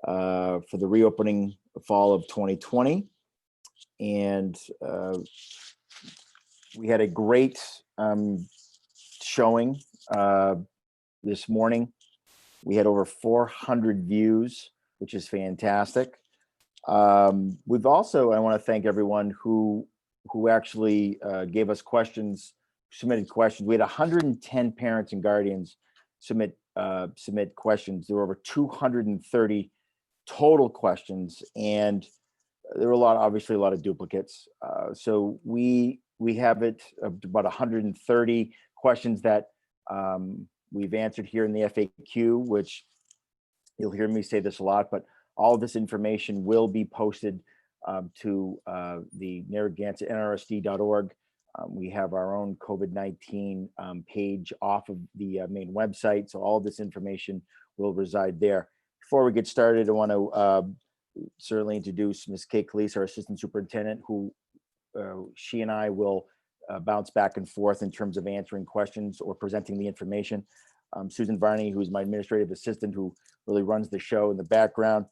for the reopening fall of 2020. And we had a great showing this morning. We had over 400 views, which is fantastic. We've also, I want to thank everyone who actually gave us questions, submitted questions. We had 110 parents and guardians submit questions. There were over 230 total questions, and there were obviously a lot of duplicates. So we have about 130 questions that we've answered here in the FAQ, which you'll hear me say this a lot, but all of this information will be posted to the Narragansett NRSD.org. We have our own COVID-19 page off of the main website, so all of this information will reside there. Before we get started, I want to certainly introduce Ms. Kate Calise, our Assistant Superintendent, who she and I will bounce back and forth in terms of answering questions or presenting the information. Susan Varney, who's my administrative assistant, who really runs the show in the background.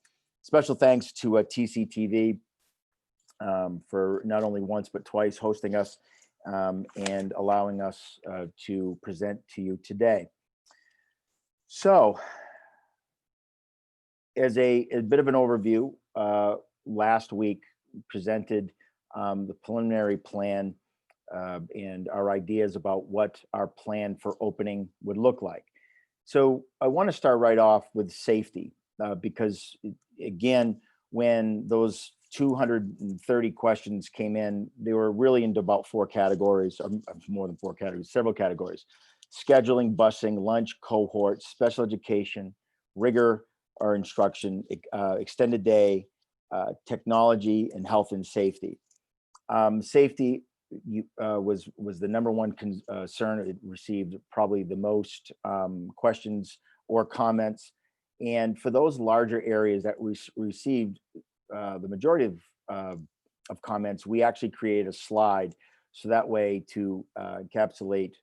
Special thanks to TCTV for not only once but twice hosting us and allowing us to present to you today. So, as a bit of an overview, last week presented the preliminary plan and our ideas about what our plan for opening would look like. So I want to start right off with safety because, again, when those 230 questions came in, they were really into about four categories, or more than four categories, several categories: scheduling, busing, lunch, cohorts, special education, rigor or instruction, extended day, technology, and health and safety. Safety was the number one concern. It received probably the most questions or comments. And for those larger areas that we received the majority of comments, we actually created a slide so that way to encapsulate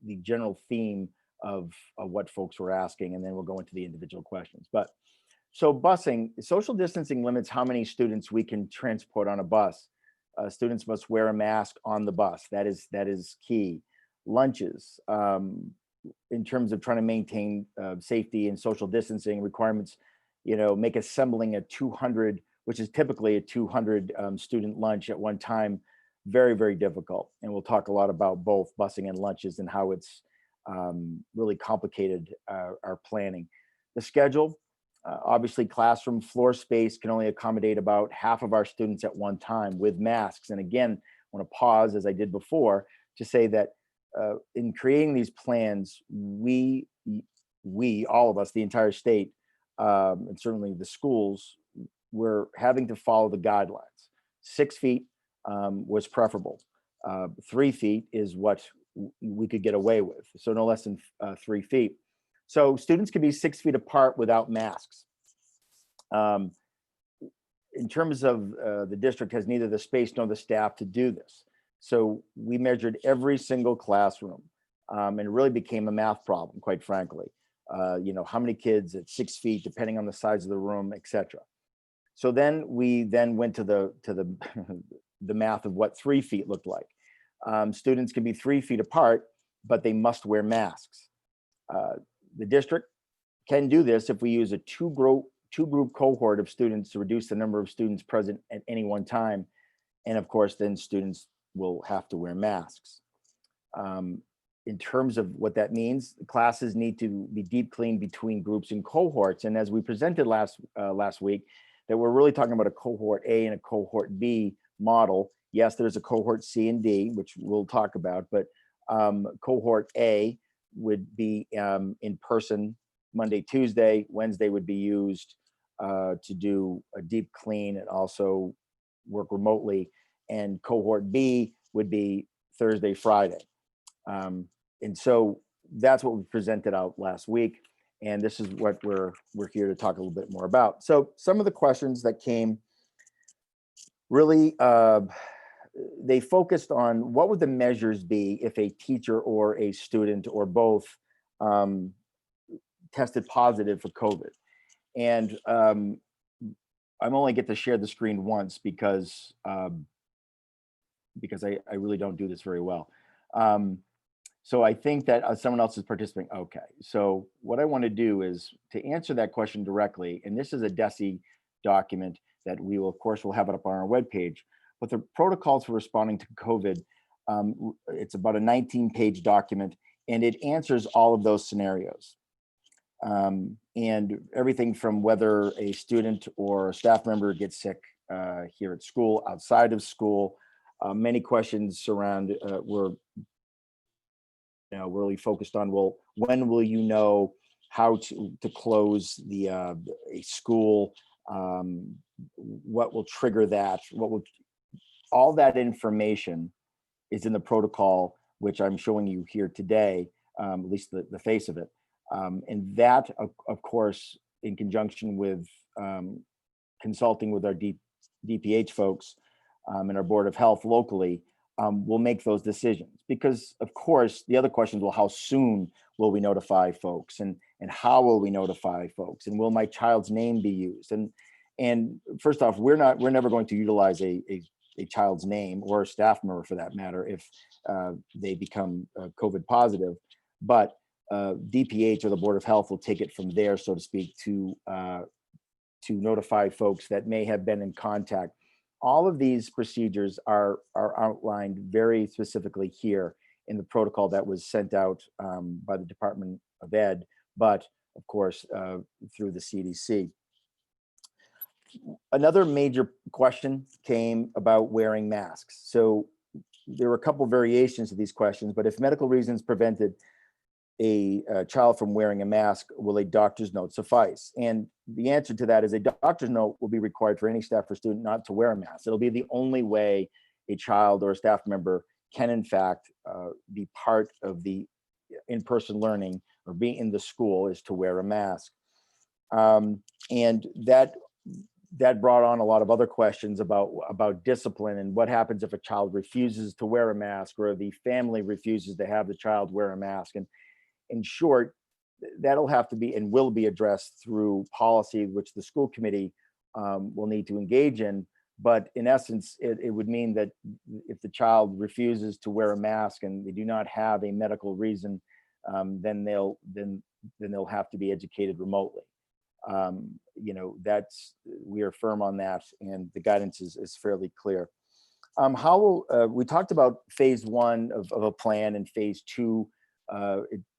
the general theme of what folks were asking, and then we'll go into the individual questions. But so busing, social distancing limits how many students we can transport on a bus. Students must wear a mask on the bus. That is key. Lunches, in terms of trying to maintain safety and social distancing requirements, make assembling a 200, which is typically a 200 student lunch at one time, very, very difficult. And we'll talk a lot about both busing and lunches and how it's really complicated our planning. The schedule, obviously classroom floor space can only accommodate about half of our students at one time with masks. And again, I want to pause, as I did before, to say that in creating these plans, we, all of us, the entire state, and certainly the schools, we're having to follow the guidelines. 6 feet was preferable. 3 feet is what we could get away with, so no less than 3 feet. So students can be 6 feet apart without masks. In terms of the district has neither the space nor the staff to do this. So we measured every single classroom, and it really became a math problem, quite frankly. How many kids at 6 feet, depending on the size of the room, etc. So then we went to the the math of what 3 feet looked like. Students can be 3 feet apart, but they must wear masks. The district can do this if we use a two group cohort of students to reduce the number of students present at any one time. And of course, then students will have to wear masks. In terms of what that means, classes need to be deep cleaned between groups and cohorts. And as we presented last week, that we're really talking about a cohort A and a cohort B model. Yes, there's a cohort C and D, which we'll talk about, but cohort A would be in person Monday, Tuesday. Wednesday would be used to do a deep clean and also work remotely. And cohort B would be Thursday, Friday. And so that's what we presented out last week. And this is what we're here to talk a little bit more about. So some of the questions that came really, they focused on what would the measures be if a teacher or a student or both tested positive for COVID. And I'm only get to share the screen once because I really don't do this very well. So I think that someone else is participating. Okay, so what I want to do is to answer that question directly, and this is a DESE document that we will, of course, will have it up on our webpage, but the protocols for responding to COVID, it's about a 19-page document, and it answers all of those scenarios. And everything from whether a student or a staff member gets sick here at school, outside of school. Many questions surround were really focused on, well, when will you know how to close the a school? What will trigger that? All that information is in the protocol, which I'm showing you here today, at least the face of it. And that, of course, in conjunction with consulting with our DPH folks and our Board of Health locally, will make those decisions. Because, of course, the other questions, well, how soon will we notify folks, and how will we notify folks, and will my child's name be used? And first off, we're never going to utilize a child's name, or a staff member for that matter, if they become COVID positive. But DPH or the Board of Health will take it from there, so to speak, to notify folks that may have been in contact. All of these procedures are outlined very specifically here in the protocol that was sent out by the Department of Ed, but of course through the CDC. Another major question came about wearing masks. So there were a couple variations of these questions, but if medical reasons prevented a child from wearing a mask, will a doctor's note suffice? And the answer to that is a doctor's note will be required for any staff or student not to wear a mask. It'll be the only way a child or a staff member can in fact be part of the in-person learning or be in the school, is to wear a mask. And that brought on a lot of other questions about discipline and what happens if a child refuses to wear a mask, or the family refuses to have the child wear a mask. And in short, that'll have to be and will be addressed through policy, which the school committee will need to engage in. But in essence, it would mean that if the child refuses to wear a mask and they do not have a medical reason, then they'll have to be educated remotely. We are firm on that, and the guidance is fairly clear. We talked about phase one of a plan, and phase two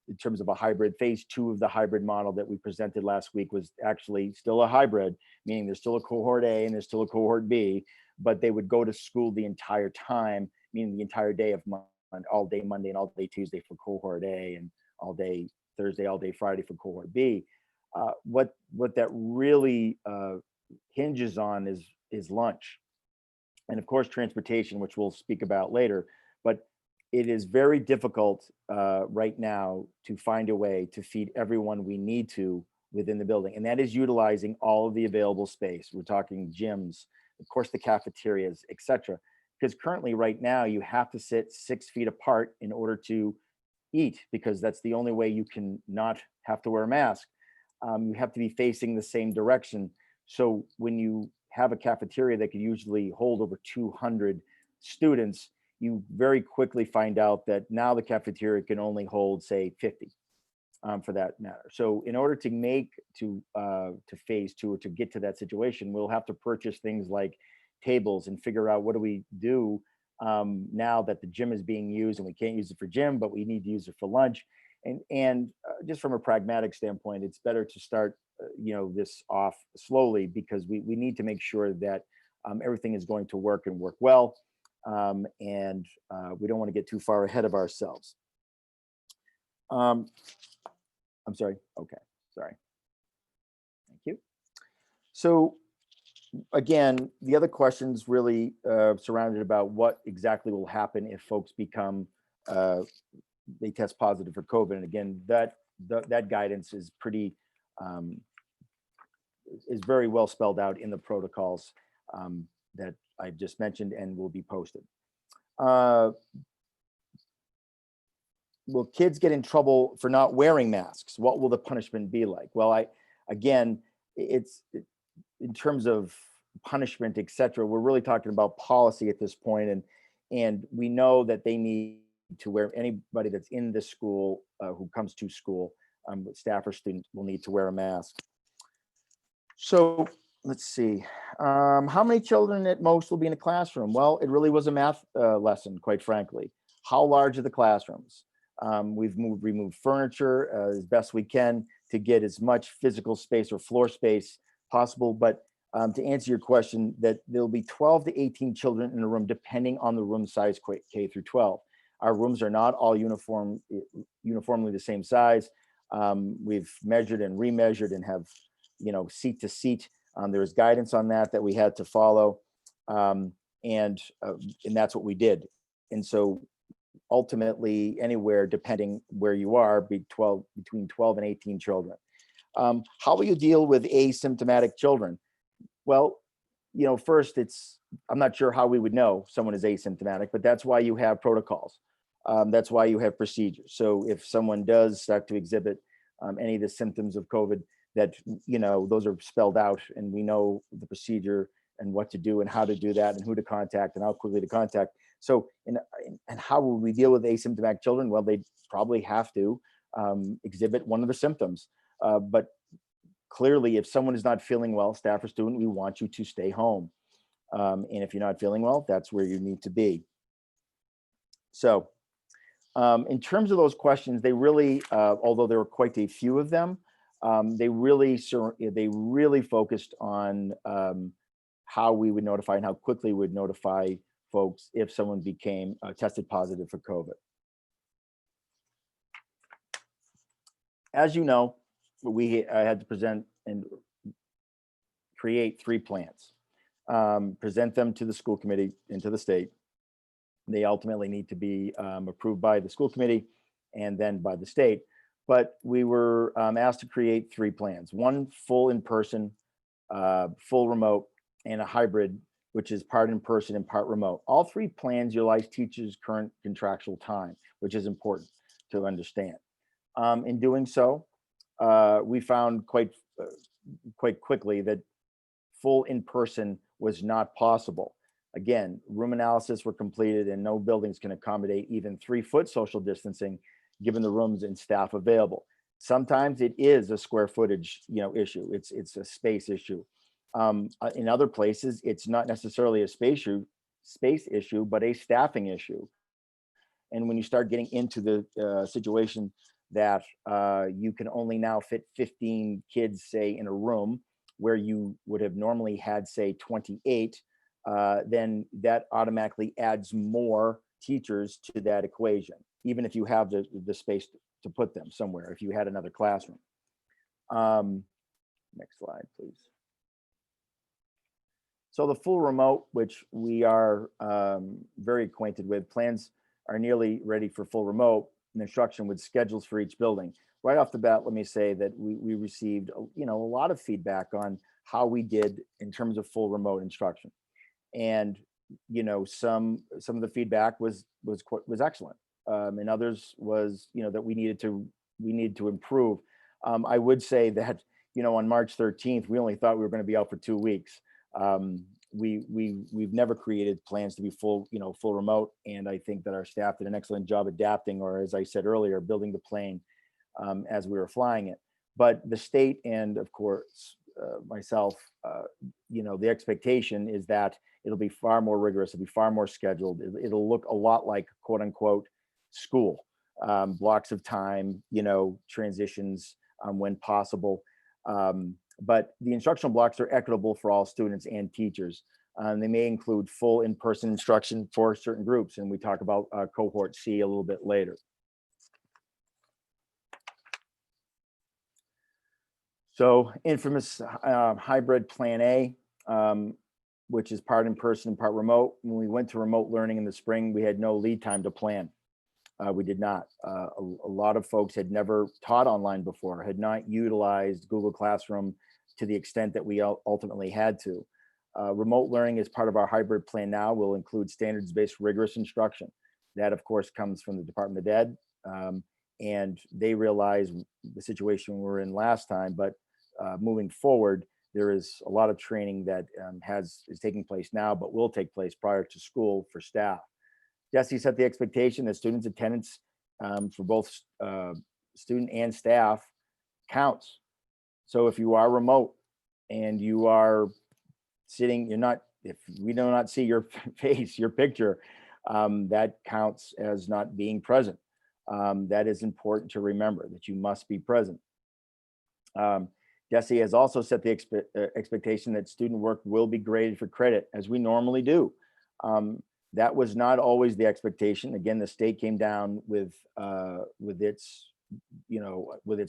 in terms of a hybrid. Phase two of the hybrid model that we presented last week was actually still a hybrid, meaning there's still a cohort A and there's still a cohort B, but they would go to school the entire time, meaning the entire day of all day Monday and all day Tuesday for cohort A, and all day Thursday, all day Friday for cohort B. What that really hinges on is lunch, and of course transportation, which we'll speak about later. But it is very difficult right now to find a way to feed everyone we need to within the building, and that is utilizing all of the available space. We're talking gyms, of course, the cafeterias, etc. Because currently, right now, you have to sit 6 feet apart in order to eat, because that's the only way you can not have to wear a mask. You have to be facing the same direction. So when you have a cafeteria that could usually hold over 200 students, you very quickly find out that now the cafeteria can only hold, say, 50 for that matter. So in order to make to phase two, or to get to that situation, we'll have to purchase things like tables and figure out what do we do now that the gym is being used and we can't use it for gym, but we need to use it for lunch. And just from a pragmatic standpoint, it's better to start this off slowly, because we need to make sure that everything is going to work and work well. And we don't want to get too far ahead of ourselves. I'm sorry. Okay, sorry. Thank you. So again, the other questions really surrounded about what exactly will happen if folks become they test positive for COVID. And again, that guidance is pretty is very well spelled out in the protocols that I just mentioned and will be posted. Will kids get in trouble for not wearing masks? What will the punishment be like? Well, in terms of punishment, et cetera, we're really talking about policy at this point, and we know that they need to wear, anybody that's in the school who comes to school, staff or student, will need to wear a mask. So let's see. How many children at most will be in a classroom? Well, it really was a math lesson, quite frankly. How large are the classrooms? We've removed furniture as best we can to get as much physical space or floor space possible. But to answer your question, that there'll be 12 to 18 children in a room, depending on the room size, K through 12. Our rooms are not all uniformly the same size. We've measured and remeasured and have, seat to seat. There was guidance on that we had to follow, and that's what we did. And so ultimately, anywhere, depending where you are, between 12 and 18 children. How will you deal with asymptomatic children? Well, first, I'm not sure how we would know someone is asymptomatic, but that's why you have protocols. That's why you have procedures. So if someone does start to exhibit any of the symptoms of COVID, that, those are spelled out, and we know the procedure and what to do and how to do that and who to contact and how quickly to contact. So, and how will we deal with asymptomatic children? Well, they probably have to exhibit one of the symptoms. But clearly, if someone is not feeling well, staff or student, we want you to stay home. And if you're not feeling well, that's where you need to be. So in terms of those questions, they really, although there were quite a few of them, they really focused on how we would notify and how quickly we would notify folks if someone became tested positive for COVID. As you know, we had to present and create 3 plans, present them to the school committee and to the state. They ultimately need to be approved by the school committee and then by the state. But we were asked to create 3 plans: one full in-person, full remote, and a hybrid, which is part in-person and part remote. All 3 plans utilize teachers' current contractual time, which is important to understand. In doing so, we found quite quickly that full in-person was not possible. Again, room analysis were completed, and no buildings can accommodate even 3-foot social distancing, given the rooms and staff available. Sometimes it is a square footage, issue. It's a space issue. In other places, it's not necessarily a space issue, but a staffing issue. And when you start getting into the situation that you can only now fit 15 kids, say, in a room where you would have normally had, say, 28, then that automatically adds more teachers to that equation, even if you have the space to put them somewhere, if you had another classroom. Next slide, please. So the full remote, which we are very acquainted with, plans are nearly ready for full remote and instruction with schedules for each building. Right off the bat, let me say that we received a lot of feedback on how we did in terms of full remote instruction. And some of the feedback was excellent, and others was that we needed to improve. I would say that on March 13th, we only thought we were going to be out for 2 weeks. We've never created plans to be full remote, and I think that our staff did an excellent job adapting, or as I said earlier, building the plane as we were flying it. But the state and of course myself, the expectation is that it'll be far more rigorous, it'll be far more scheduled. It'll look a lot like quote unquote school, blocks of time, transitions when possible. But the instructional blocks are equitable for all students and teachers. They may include full in-person instruction for certain groups, and we talk about cohort C a little bit later. So infamous hybrid plan A, which is part in person and part remote. When we went to remote learning in the spring, we had no lead time to plan. We did not. A lot of folks had never taught online before, had not utilized Google Classroom to the extent that we ultimately had to. Remote learning as part of our hybrid plan now will include standards-based rigorous instruction. That, of course, comes from the Department of Ed, and they realize the situation we were in last time, but moving forward, there is a lot of training that is taking place now, but will take place prior to school for staff. Jesse set the expectation that students' attendance for both student and staff counts. So if you are remote and you are sitting, if we do not see your face, your picture, that counts as not being present. That is important to remember, that you must be present. Jesse has also set the expectation that student work will be graded for credit, as we normally do. That was not always the expectation. Again, the state came down with its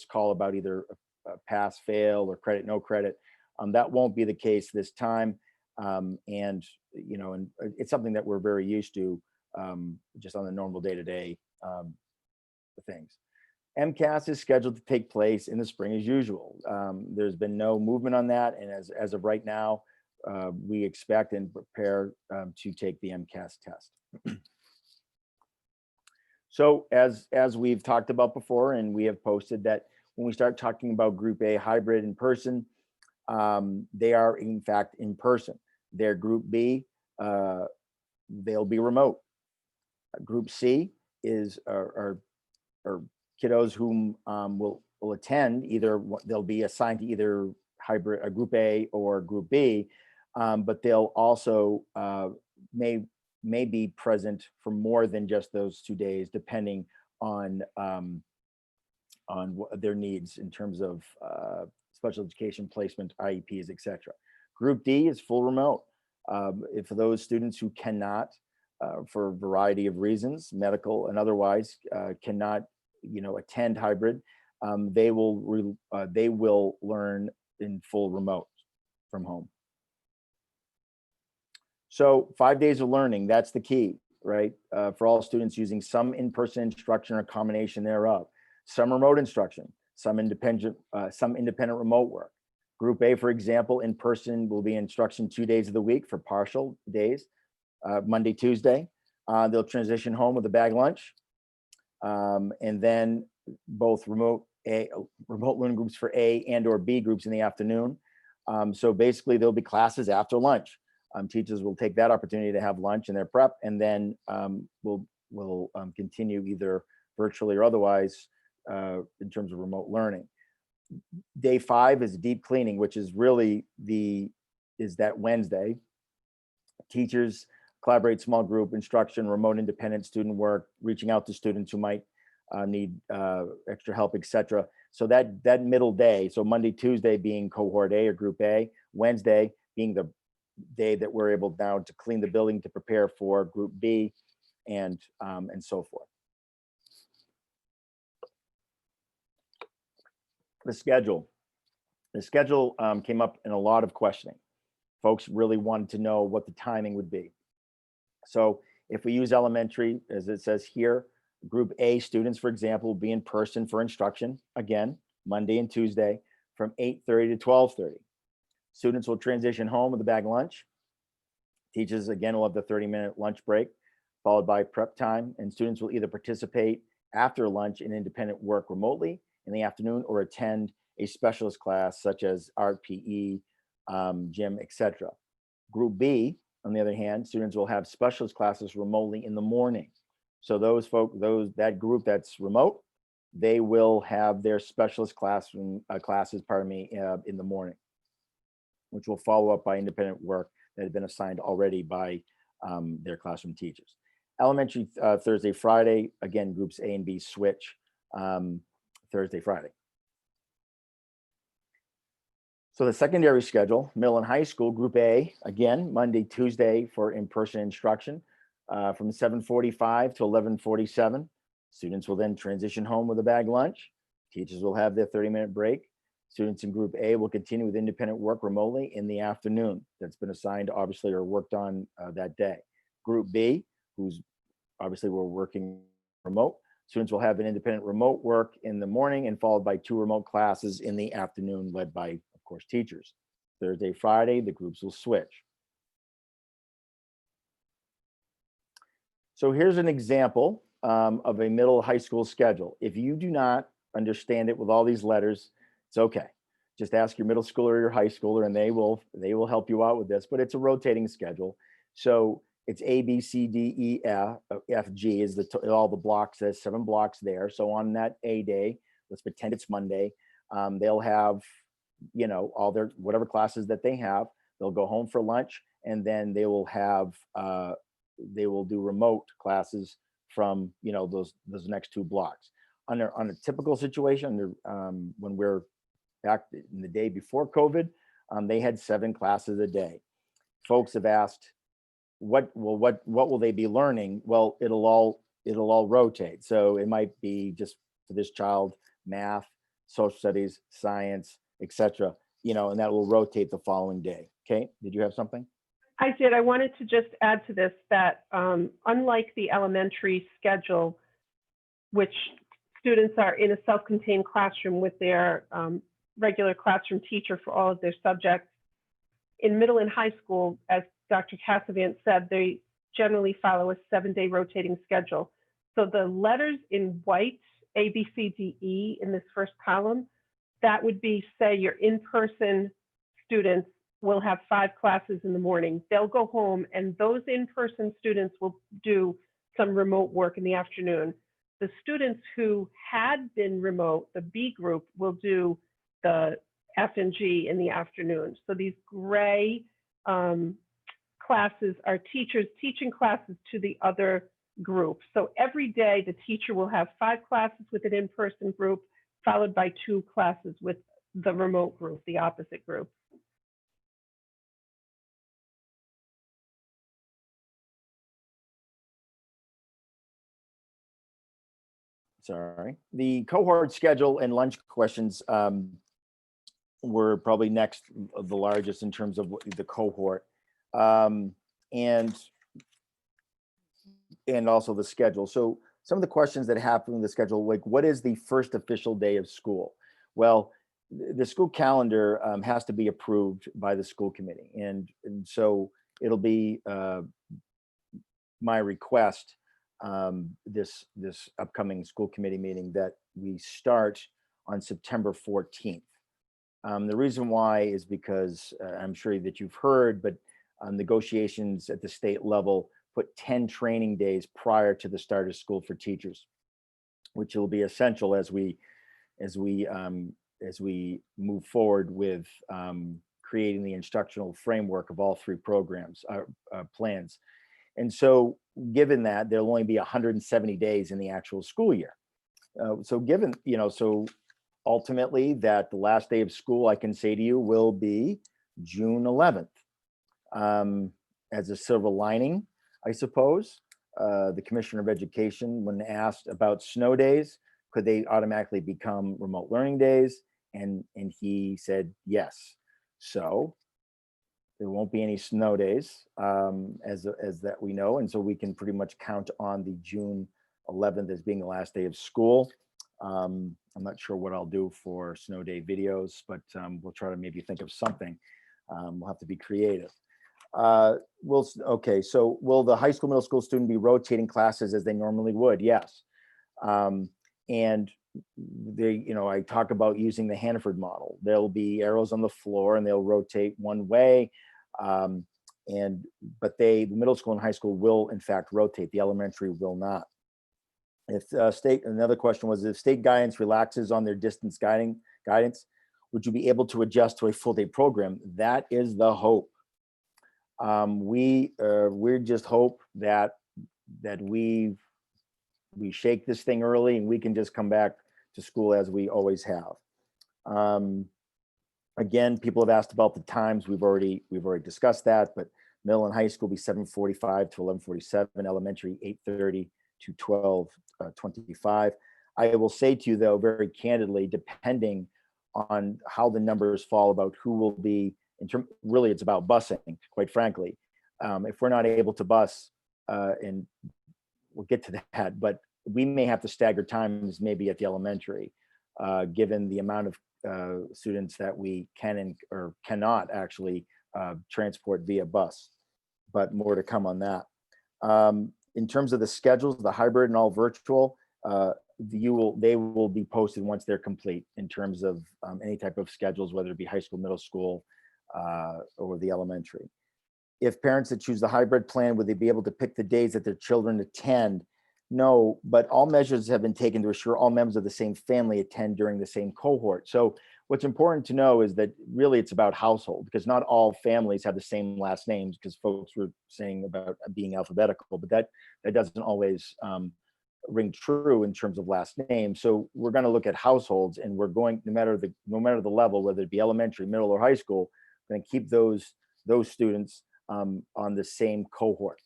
call about either a pass, fail, or credit, no credit. That won't be the case this time. And it's something that we're very used to just on the normal day-to-day things. MCAS is scheduled to take place in the spring as usual. There's been no movement on that. And as of right now, we expect and prepare to take the MCAS test. So as we've talked about before, and we have posted that when we start talking about Group A hybrid in person, they are in fact in person. Their Group B, they'll be remote. Group C is are kiddos whom will attend, either they'll be assigned to either hybrid, a Group A or Group B, but they'll also may be present for more than just those 2 days, depending on their needs in terms of special education placement, IEPs, etc. Group D is full remote. For those students who cannot, for a variety of reasons, medical and otherwise, cannot attend hybrid, they will learn in full remote from home. So 5 days of learning, that's the key, right? For all students using some in-person instruction or a combination thereof, some remote instruction, some independent remote work. Group A, for example, in person will be instruction 2 days of the week for partial days, Monday, Tuesday. They'll transition home with a bag lunch. And then both remote learning groups for A and or B groups in the afternoon. So basically there'll be classes after lunch. Teachers will take that opportunity to have lunch in their prep, and then we'll continue either virtually or otherwise in terms of remote learning. Day 5 is deep cleaning, which is really that Wednesday. Teachers collaborate, small group instruction, remote independent student work, reaching out to students who might need extra help, etc. So that middle day, so Monday, Tuesday being cohort A or Group A, Wednesday being the day that we're able now to clean the building to prepare for Group B, and so forth. The schedule came up in a lot of questioning. Folks really wanted to know what the timing would be. So if we use elementary, as it says here, Group A students, for example, will be in person for instruction, again, Monday and Tuesday from 8:30 to 12:30. Students will transition home with a bag lunch. Teachers, again, will have the 30-minute lunch break, followed by prep time, and students will either participate after lunch in independent work remotely in the afternoon or attend a specialist class such as art, PE, gym, etc. Group B, on the other hand, students will have specialist classes remotely in the morning. So that group that's remote, they will have their specialist classes, in the morning, which will follow up by independent work that had been assigned already by their classroom teachers. Elementary, Thursday, Friday, again, groups A and B switch Thursday, Friday. So the secondary schedule, middle and high school, Group A, again, Monday, Tuesday for in-person instruction from 7:45 to 11:47. Students will then transition home with a bag lunch. Teachers will have their 30-minute break. Students in Group A will continue with independent work remotely in the afternoon that's been assigned, obviously, or worked on that day. Group B, who's obviously we're working remote, students will have an independent remote work in the morning and followed by 2 remote classes in the afternoon led by, of course, teachers. Thursday, Friday, the groups will switch. So here's an example of a middle high school schedule. If you do not understand it with all these letters, it's okay. just ask your middle schooler or your high schooler, and they will help you out with this. But it's a rotating schedule, so it's A, B, C, D, E, F, G is all the blocks. There's 7 blocks there. So on that A day, let's pretend it's Monday. They'll have, all their whatever classes that they have. They'll go home for lunch, and then they will do remote classes from those next 2 blocks. On a typical situation, when we're back in the day before COVID, they had 7 classes a day. Folks have asked, what will they be learning? Well, it'll all rotate. So it might be just for this child, math, social studies, science, etc. And that will rotate the following day. Okay, did you have something? I did. I wanted to just add to this that unlike the elementary schedule, which students are in a self-contained classroom with their regular classroom teacher for all of their subjects, in middle and high school, as Dr. Cassavant said, they generally follow a 7-day rotating schedule. So the letters in white, A, B, C, D, E, in this first column, that would be, say, your in-person students will have 5 classes in the morning. They'll go home, and those in-person students will do some remote work in the afternoon. The students who had been remote, the B group, will do the F and G in the afternoon. So these gray classes are teachers teaching classes to the other group. So every day the teacher will have 5 classes with an in-person group, followed by 2 classes with the remote group, the opposite group. Sorry. The cohort schedule and lunch questions were probably next of the largest in terms of the cohort, and also the schedule. So some of the questions that happen in the schedule, like what is the first official day of school? Well, the school calendar has to be approved by the school committee, and so it'll be my request this upcoming school committee meeting that we start on September 14th. The reason why is because I'm sure that you've heard, but negotiations at the state level put 10 training days prior to the start of school for teachers, which will be essential as we move forward with creating the instructional framework of all 3 programs plans. And so given that there'll only be 170 days in the actual school year. So given, so ultimately that the last day of school, I can say to you, will be June 11th. As a silver lining, I suppose, the Commissioner of Education, when asked about snow days, could they automatically become remote learning days? And he said yes. So there won't be any snow days as that we know. And so we can pretty much count on the June 11th as being the last day of school. I'm not sure what I'll do for snow day videos, but we'll try to maybe think of something. We'll have to be creative. Okay, so will the high school, middle school student be rotating classes as they normally would? Yes. And they, I talk about using the Hannaford model. There'll be arrows on the floor and they'll rotate one way. But the middle school and high school will in fact rotate. The elementary will not. If another question was, if state guidance relaxes on their distance guidance, would you be able to adjust to a full day program? That is the hope. We just hope that we shake this thing early and we can just come back to school as we always have. Again, people have asked about the times. We've already discussed that, but middle and high school will be 7:45 to 11:47, elementary 8:30 to 12:25. I will say to you though, very candidly, depending on how the numbers fall about who will be really it's about busing, quite frankly. If we're not able to bus, and we'll get to that, but we may have to stagger times maybe at the elementary, given the amount of students that we can or cannot actually transport via bus, but more to come on that. In terms of the schedules, the hybrid and all virtual, they will be posted once they're complete in terms of any type of schedules, whether it be high school, middle school, or the elementary. If parents that choose the hybrid plan, would they be able to pick the days that their children attend? No, but all measures have been taken to assure all members of the same family attend during the same cohort. So what's important to know is that really it's about household, because not all families have the same last names, because folks were saying about being alphabetical, but that doesn't always ring true in terms of last name. So we're going to look at households, and we're going, no matter the level, whether it be elementary, middle, or high school, we're going to keep those students on the same cohort.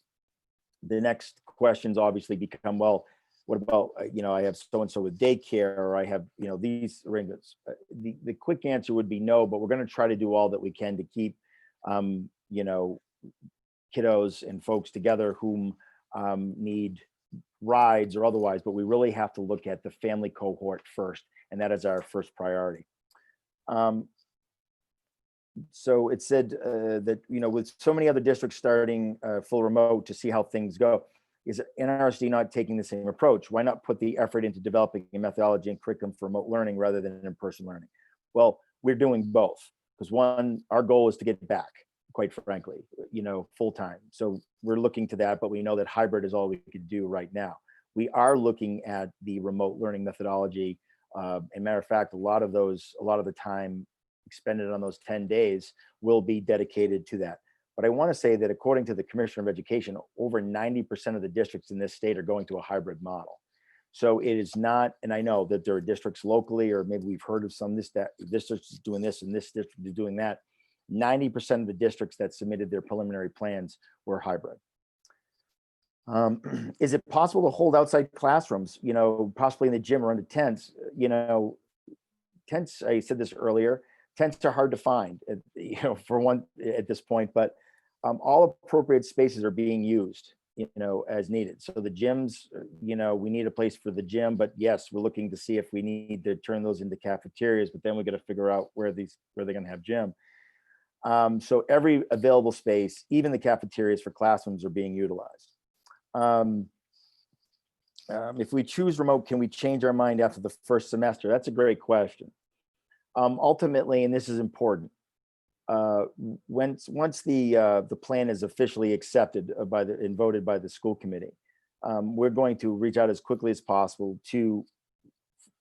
The next questions obviously become, well, what about, I have so-and-so with daycare, or I have, these arrangements. The quick answer would be no, but we're going to try to do all that we can to keep, kiddos and folks together whom need rides or otherwise, but we really have to look at the family cohort first, and that is our first priority. So it said that, with so many other districts starting full remote, to see how things go, is NRSD not taking the same approach? Why not put the effort into developing a methodology and curriculum for remote learning rather than in-person learning? Well, we're doing both, because one, our goal is to get back, quite frankly, full time. So we're looking to that, but we know that hybrid is all we could do right now. We are looking at the remote learning methodology. And matter of fact, a lot of the time expended on those 10 days will be dedicated to that. But I want to say that according to the Commissioner of Education, over 90% of the districts in this state are going to a hybrid model. So it is not, and I know that there are districts locally, or maybe we've heard of some, that district is doing this and this district is doing that. 90% of the districts that submitted their preliminary plans were hybrid. Is it possible to hold outside classrooms, possibly in the gym or under tents? Tents, I said this earlier, tents are hard to find, for one at this point, but all appropriate spaces are being used, as needed. So the gyms, we need a place for the gym, but yes, we're looking to see if we need to turn those into cafeterias, but then we got to figure out where they're going to have gym. So every available space, even the cafeterias for classrooms, are being utilized. If we choose remote, can we change our mind after the first semester? That's a great question. Ultimately, and this is important, once the plan is officially accepted and voted by the school committee, we're going to reach out as quickly as possible to,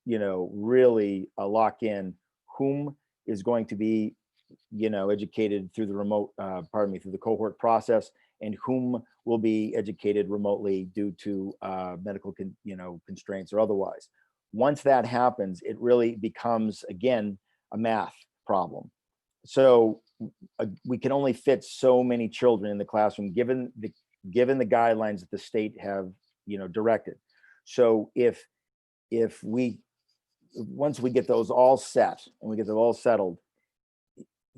really lock in whom is going to be, educated through the remote, through the cohort process, and whom will be educated remotely due to medical, constraints or otherwise. Once that happens, it really becomes, again, a math problem. So we can only fit so many children in the classroom, given the guidelines that the state have, directed. So once we get those all set and we get them all settled,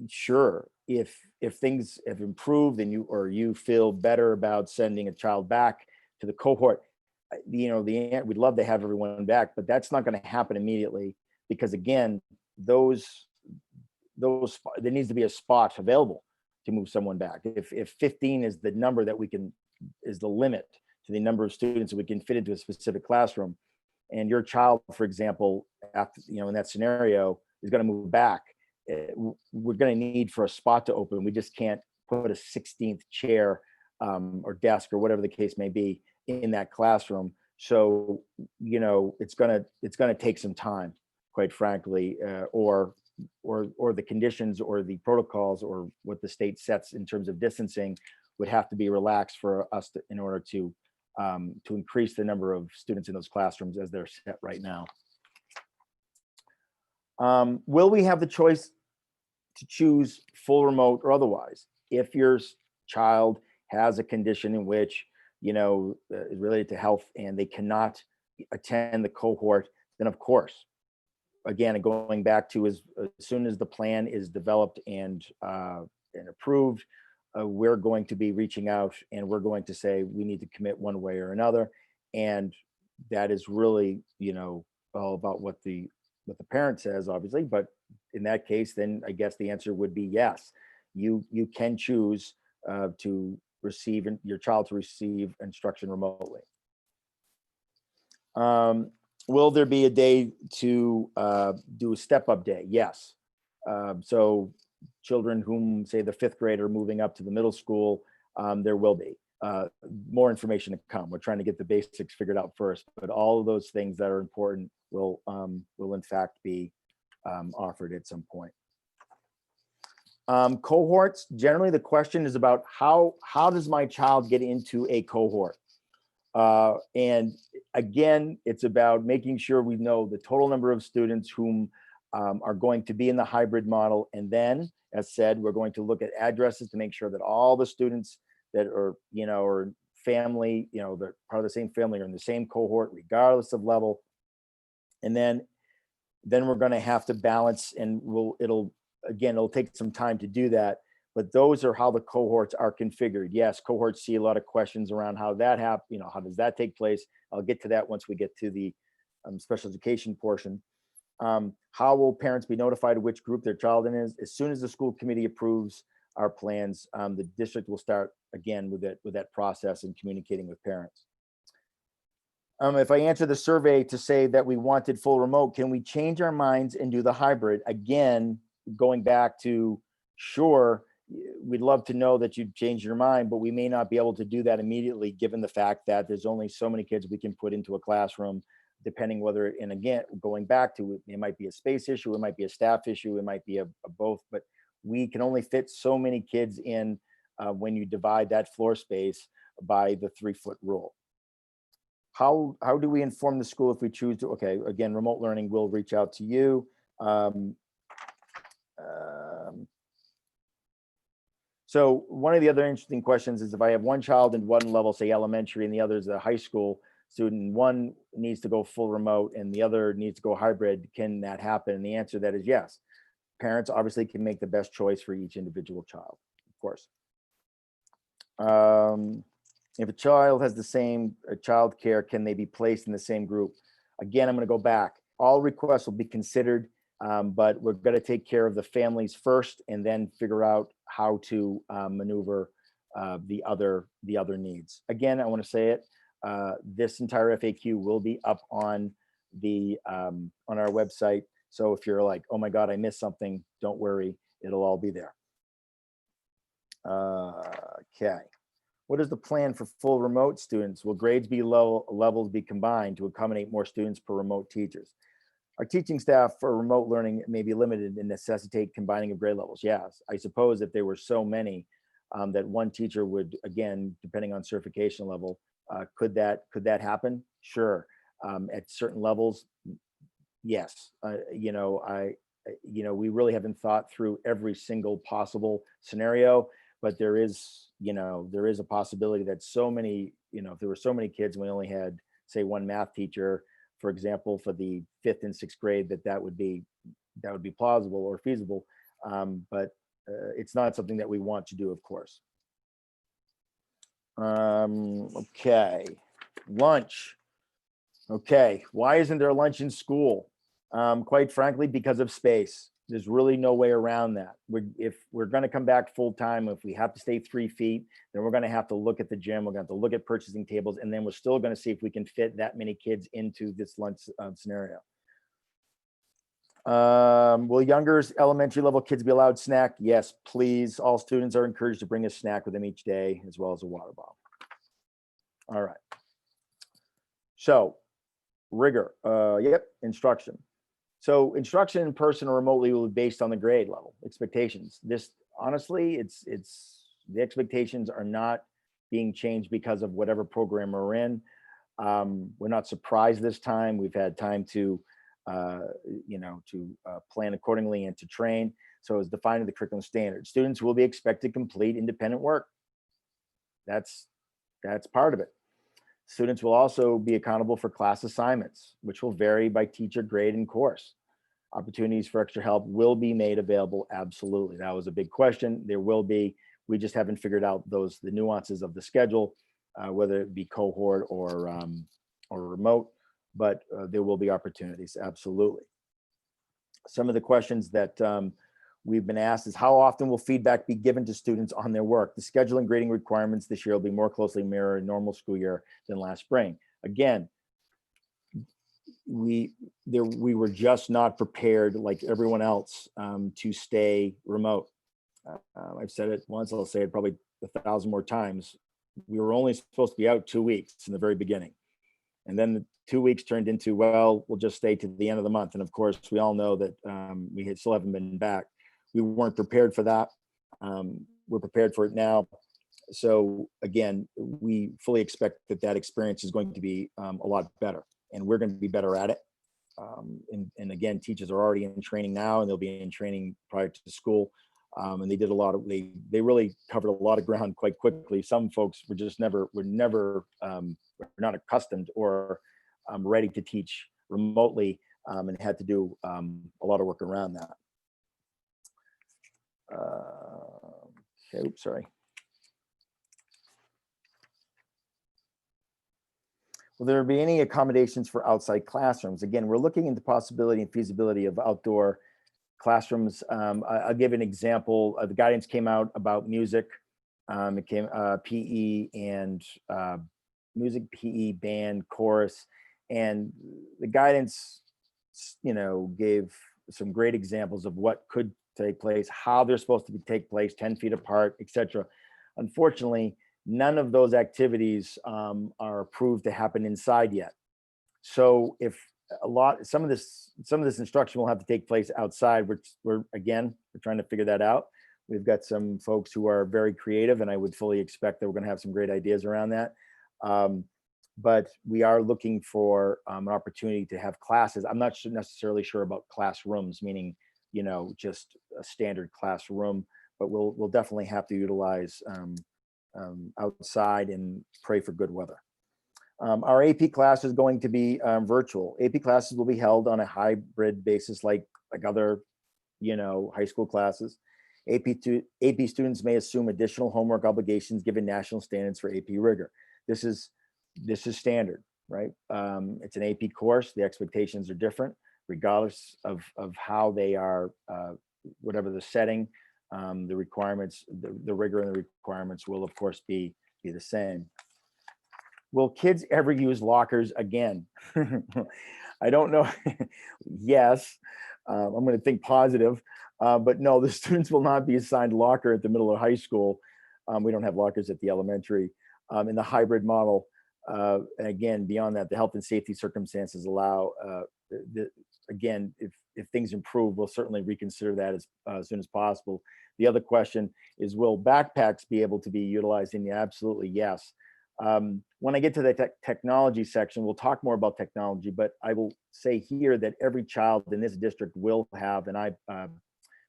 sure, if things have improved and you feel better about sending a child back to the cohort, we'd love to have everyone back, but that's not going to happen immediately, because again, there needs to be a spot available to move someone back. If 15 is the number that is the limit to the number of students that we can fit into a specific classroom, and your child, for example, after, in that scenario, is going to move back, we're going to need for a spot to open. We just can't put a 16th chair or desk or whatever the case may be in that classroom. So, it's going to take some time, quite frankly, or the conditions or the protocols or what the state sets in terms of distancing would have to be relaxed for us in order to increase the number of students in those classrooms as they're set right now. Will we have the choice to choose full remote or otherwise? If your child has a condition in which, is related to health and they cannot attend the cohort, then of course, again, going back to as soon as the plan is developed and approved, we're going to be reaching out and we're going to say we need to commit one way or another. And that is really, all about what the parent says, obviously. But in that case, then I guess the answer would be yes. You can choose to receive your child to receive instruction remotely. Will there be a day to do a step-up day? Yes. So children whom, say, the 5th grade are moving up to the middle school, there will be. More information to come. We're trying to get the basics figured out first, but all of those things that are important will in fact be offered at some point. Cohorts, generally the question is about how does my child get into a cohort? And again, it's about making sure we know the total number of students whom are going to be in the hybrid model. And then, as said, we're going to look at addresses to make sure that all the students that are, or family, they're part of the same family or in the same cohort, regardless of level. And then we're going to have to balance, and it'll take some time to do that. But those are how the cohorts are configured. Yes, cohorts see a lot of questions around how that happens, how does that take place? I'll get to that once we get to the special education portion. How will parents be notified of which group their child in is? As soon as the school committee approves our plans, the district will start again with that process and communicating with parents. If I answer the survey to say that we wanted full remote, can we change our minds and do the hybrid? Again, going back to, sure, we'd love to know that you'd change your mind, but we may not be able to do that immediately, given the fact that there's only so many kids we can put into a classroom, depending whether, and again, going back to it might be a space issue, it might be a staff issue, it might be a both, but we can only fit so many kids in when you divide that floor space by the 3-foot rule. How do we inform the school if we choose to? Okay, again, remote learning will reach out to you. So one of the other interesting questions is, if I have one child in one level, say elementary, and the other is a high school student, one needs to go full remote and the other needs to go hybrid, can that happen? And the answer to that is yes. Parents obviously can make the best choice for each individual child, of course. If a child has the same child care, can they be placed in the same group? Again, I'm going to go back. All requests will be considered, but we're going to take care of the families first and then figure out how to maneuver the other needs. Again, I want to say it. This entire FAQ will be up on our website. So if you're like, oh my God, I missed something, don't worry, it'll all be there. Okay. What is the plan for full remote students? Will grades be low, levels be combined to accommodate more students per remote teachers? Our teaching staff for remote learning may be limited and necessitate combining of grade levels. Yes, I suppose if there were so many that one teacher would, again, depending on certification level, could that happen? Sure. At certain levels, yes. We really haven't thought through every single possible scenario, but there is a possibility that so many, if there were so many kids and we only had, say, one math teacher, for example, for the 5th and 6th grade, that would be plausible or feasible, but it's not something that we want to do, of course. Okay, lunch. Okay, why isn't there lunch in school? Quite frankly, because of space. There's really no way around that. If we're going to come back full time, if we have to stay 3 feet, then we're going to have to look at the gym. We're going to have to look at purchasing tables, and then we're still going to see if we can fit that many kids into this lunch scenario. Will younger elementary level kids be allowed snack? Yes, please. All students are encouraged to bring a snack with them each day, as well as a water bottle. All right. So rigor, yep, instruction. So instruction in person or remotely will be based on the grade level expectations. This, honestly, it's the expectations are not being changed because of whatever program we're in. We're not surprised this time. We've had time to plan accordingly and to train. So as defined in the curriculum standard, students will be expected to complete independent work. That's part of it. Students will also be accountable for class assignments, which will vary by teacher, grade, and course. Opportunities for extra help will be made available. Absolutely. That was a big question. There will be. We just haven't figured out the nuances of the schedule, whether it be cohort or remote, but there will be opportunities. Absolutely. Some of the questions that we've been asked is, how often will feedback be given to students on their work? The scheduling grading requirements this year will be more closely mirror a normal school year than last spring. Again, we were just not prepared, like everyone else, to stay remote. I've said it once, I'll say it probably 1,000 more times. We were only supposed to be out 2 weeks in the very beginning. And then the 2 weeks turned into, well, we'll just stay to the end of the month. And of course, we all know that we still haven't been back. We weren't prepared for that. We're prepared for it now. So again, we fully expect that that experience is going to be a lot better, and we're going to be better at it. And again, teachers are already in training now, and they'll be in training prior to school. And they did a lot of, they really covered a lot of ground quite quickly. Some folks were just were not accustomed or ready to teach remotely, and had to do a lot of work around that. Okay, oops, sorry. Will there be any accommodations for outside classrooms? Again, we're looking into possibility and feasibility of outdoor classrooms. I'll give an example. The guidance came out about music. It came PE and music, PE, band, chorus, and the guidance, gave some great examples of what could take place, how they're supposed to take place, 10 feet apart, etc. Unfortunately, none of those activities are approved to happen inside yet. So if some of this instruction will have to take place outside, we're trying to figure that out. We've got some folks who are very creative, and I would fully expect that we're going to have some great ideas around that. But we are looking for an opportunity to have classes. I'm not necessarily sure about classrooms, meaning, just a standard classroom, but we'll definitely have to utilize outside and pray for good weather. Our AP class is going to be virtual. AP classes will be held on a hybrid basis, like other, high school classes. AP students may assume additional homework obligations given national standards for AP rigor. This is standard, right? It's an AP course. The expectations are different, regardless of how they are, whatever the setting, the requirements, the rigor and the requirements will of course be the same. Will kids ever use lockers again? I don't know. Yes, I'm going to think positive, but no, the students will not be assigned locker at the middle of high school. We don't have lockers at the elementary. In the hybrid model, and again, beyond that, the health and safety circumstances allow, again, if things improve, we'll certainly reconsider that as soon as possible. The other question is, will backpacks be able to be utilized? And absolutely, yes. When I get to the technology section, we'll talk more about technology, but I will say here that every child in this district will have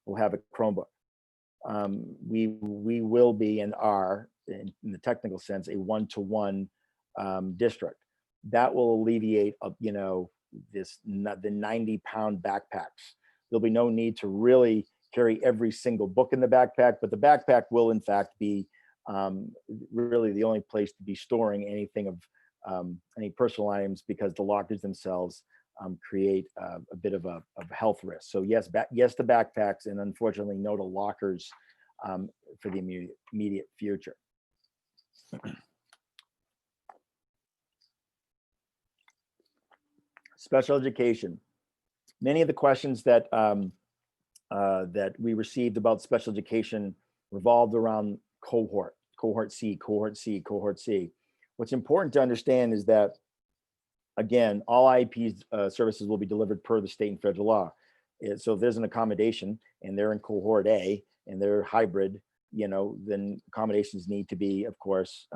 will have a Chromebook. We will be and are, in the technical sense, a one-to-one district. That will alleviate, the 90-pound backpacks. There'll be no need to really carry every single book in the backpack, but the backpack will in fact be really the only place to be storing anything of any personal items, because the lockers themselves create a bit of a health risk. So yes, to backpacks, and unfortunately no to lockers for the immediate future. Special education. Many of the questions that that we received about special education revolved around cohort C. What's important to understand is that, again, all IEP services will be delivered per the state and federal law. So if there's an accommodation and they're in cohort A and they're hybrid, then accommodations need to be, of course,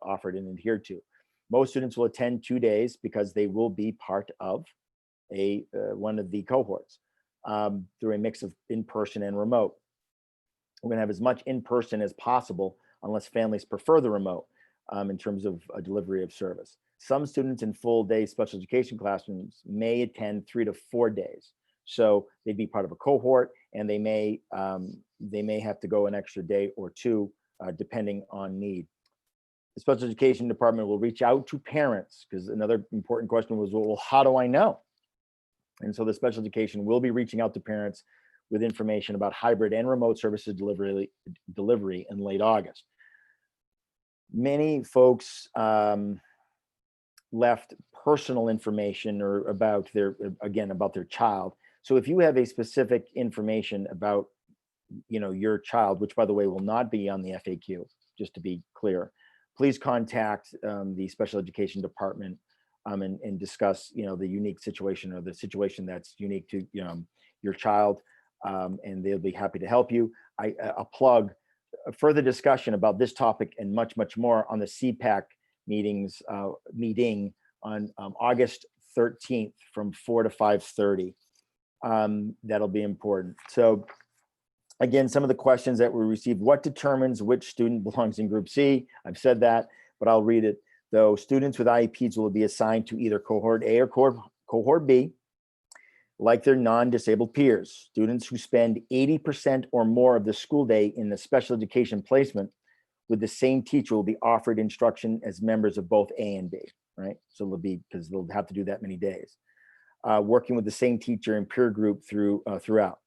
offered and adhered to. Most students will attend 2 days because they will be part of one of the cohorts through a mix of in-person and remote. We're going to have as much in-person as possible, unless families prefer the remote in terms of a delivery of service. Some students in full-day special education classrooms may attend 3 to 4 days. So they'd be part of a cohort, and they may have to go an extra day or two, depending on need. The special education department will reach out to parents, because another important question was, well, how do I know? And so the special education will be reaching out to parents with information about hybrid and remote services delivery in late August. Many folks left personal information or about about their child. So if you have a specific information about, your child, which by the way will not be on the FAQ, just to be clear, please contact the special education department and discuss, the unique situation or the situation that's unique to your child, and they'll be happy to help you. A plug a further discussion about this topic and much, much more on the CPAC meeting on August 13th from 4 to 5:30. That'll be important. So again, some of the questions that we received: what determines which student belongs in Group C? I've said that, but I'll read it. Though students with IEPs will be assigned to either cohort A or cohort B, like their non-disabled peers. Students who spend 80% or more of the school day in the special education placement with the same teacher will be offered instruction as members of both A and B, right? So because they'll have to do that many days. Working with the same teacher and peer group throughout.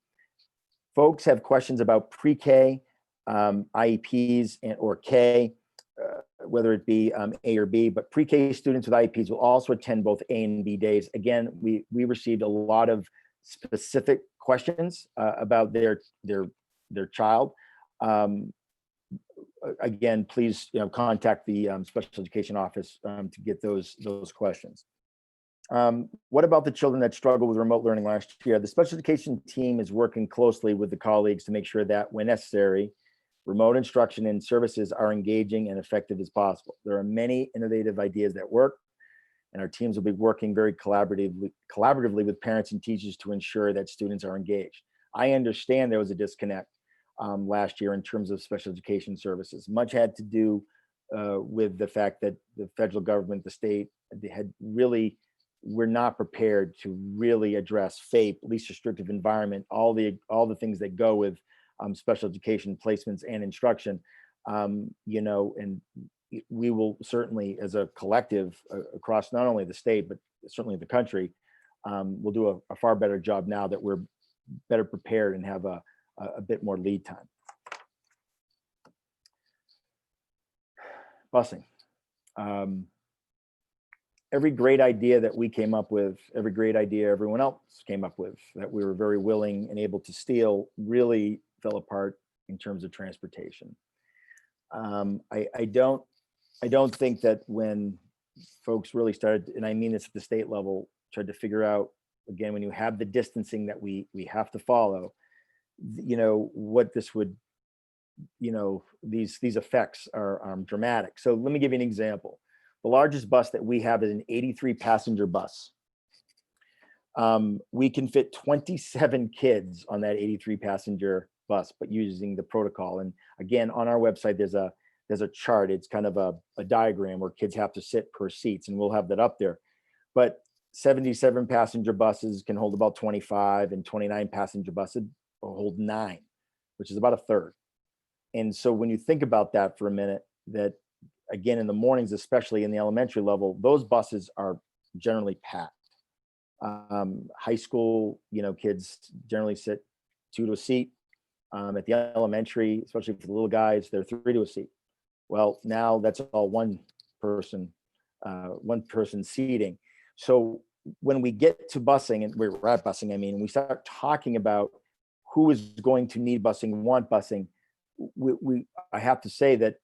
Folks have questions about pre-K, IEPs, or K, whether it be A or B, but pre-K students with IEPs will also attend both A and B days. Again, we received a lot of specific questions about their child. Again, please contact the special education office to get those questions. What about the children that struggled with remote learning last year? The special education team is working closely with the colleagues to make sure that when necessary, remote instruction and services are engaging and effective as possible. There are many innovative ideas that work, and our teams will be working very collaboratively with parents and teachers to ensure that students are engaged. I understand there was a disconnect last year in terms of special education services. Much had to do with the fact that the federal government, the state, were not prepared to really address FAPE, least restrictive environment, all the things that go with special education placements and instruction, and we will certainly, as a collective across not only the state, but certainly the country, we'll do a far better job now that we're better prepared and have a bit more lead time. Busing. Every great idea that we came up with, every great idea everyone else came up with, that we were very willing and able to steal, really fell apart in terms of transportation. I don't think that when folks really started, and I mean this at the state level, tried to figure out, again, when you have the distancing that we have to follow, what this would, these effects are dramatic. So let me give you an example. The largest bus that we have is an 83 passenger bus. We can fit 27 kids on that 83 passenger bus, but using the protocol. And again, on our website, there's a chart. It's kind of a diagram where kids have to sit per seats, and we'll have that up there. But 77 passenger buses can hold about 25, and 29 passenger buses will hold 9, which is about a third. And so when you think about that for a minute, that again, in the mornings, especially in the elementary level, those buses are generally packed. High school, kids generally sit 2 to a seat. At the elementary, especially for the little guys, they're 3 to a seat. Well, now that's all one person seating. So when we get to busing, and we're at busing, and we start talking about who is going to need busing, want busing, I have to say that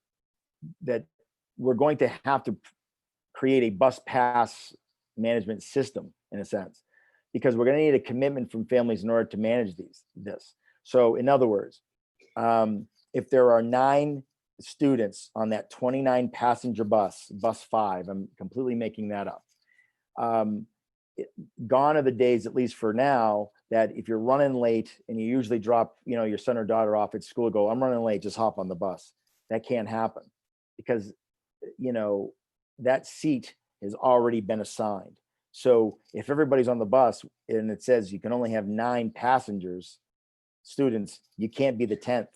we're going to have to create a bus pass management system in a sense, because we're going to need a commitment from families in order to manage this. So in other words, if there are 9 students on that 29 passenger bus 5, I'm completely making that up. Gone are the days, at least for now, that if you're running late and you usually drop, your son or daughter off at school, go, I'm running late, just hop on the bus. That can't happen, because that seat has already been assigned. So if everybody's on the bus and it says you can only have 9 students, you can't be the 10th.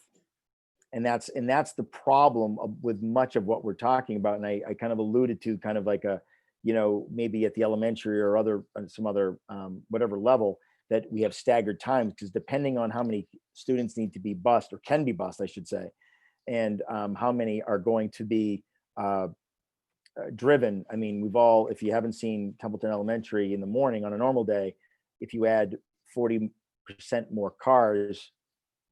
And that's the problem with much of what we're talking about. And I kind of alluded to kind of like maybe at the elementary or some other whatever level, that we have staggered times, because depending on how many students need to be bused, or can be bused, I should say, and how many are going to be driven. I mean, we've all, if you haven't seen Templeton Elementary in the morning on a normal day, if you add 40% more cars,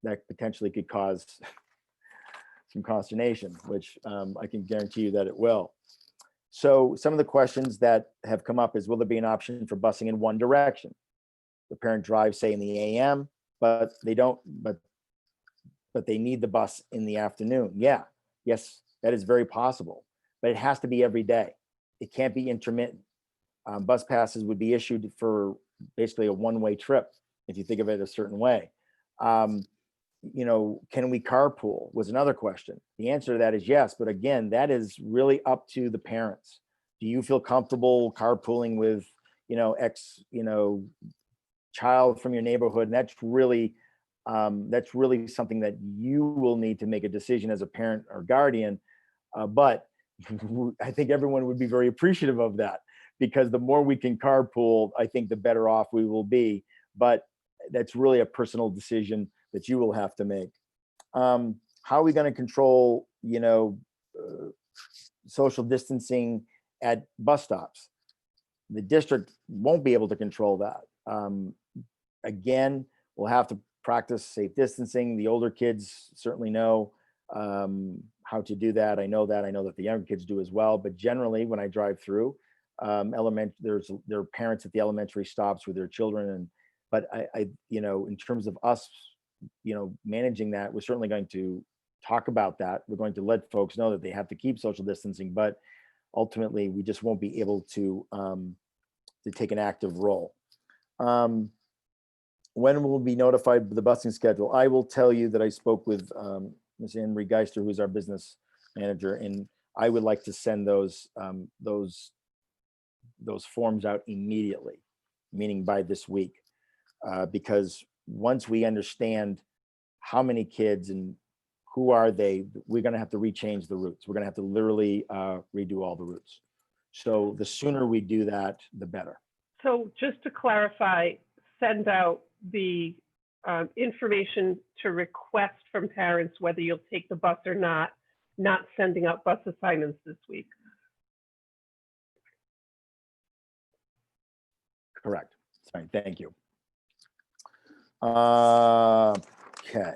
that potentially could cause some consternation, which I can guarantee you that it will. So some of the questions that have come up is, will there be an option for busing in one direction? The parent drives, say, in the AM, but they don't, but they need the bus in the afternoon. Yeah, yes, that is very possible, but it has to be every day. It can't be intermittent. Bus passes would be issued for basically a one-way trip, if you think of it a certain way. You know, can we carpool was another question. The answer to that is yes, but again, that is really up to the parents. Do you feel comfortable carpooling with, child from your neighborhood? And that's really something that you will need to make a decision as a parent or guardian. But I think everyone would be very appreciative of that, because the more we can carpool, I think the better off we will be. But that's really a personal decision that you will have to make. How are we going to control, social distancing at bus stops? The district won't be able to control that. Again, we'll have to practice safe distancing. The older kids certainly know how to do that. I know that the younger kids do as well. But generally, when I drive through there are parents at the elementary stops with their children, but I in terms of us, managing that, we're certainly going to talk about that. We're going to let folks know that they have to keep social distancing, but ultimately, we just won't be able to take an active role. When will we be notified of the busing schedule? I will tell you that I spoke with Ms. Anne Marie Geister, who's our business manager, and I would like to send those forms out immediately, meaning by this week, because once we understand how many kids and who are they, we're going to have to rechange the routes. We're going to have to literally redo all the routes. So the sooner we do that, the better. So just to clarify, send out the information to request from parents whether you'll take the bus or not sending out bus assignments this week. Correct. Sorry, thank you. Okay.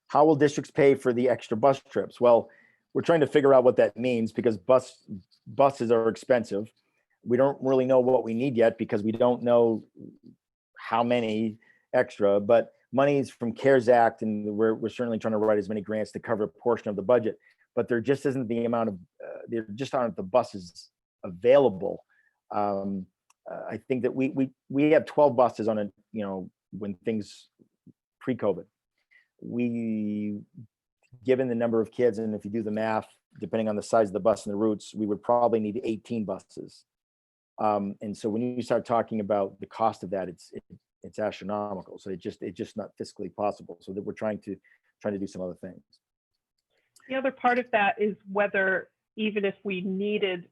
How will districts pay for the extra bus trips? Well, we're trying to figure out what that means, because buses are expensive. We don't really know what we need yet, because we don't know how many extra, but money's from CARES Act, and we're certainly trying to write as many grants to cover a portion of the budget, but there just isn't the amount of, there just aren't the buses available. I think that we have 12 buses on a, when things pre-COVID, given the number of kids, and if you do the math, depending on the size of the bus and the routes, we would probably need 18 buses. And so when you start talking about the cost of that, it's astronomical. So it's just not fiscally possible. So that we're trying to do some other things. The other part of that is whether, even if we needed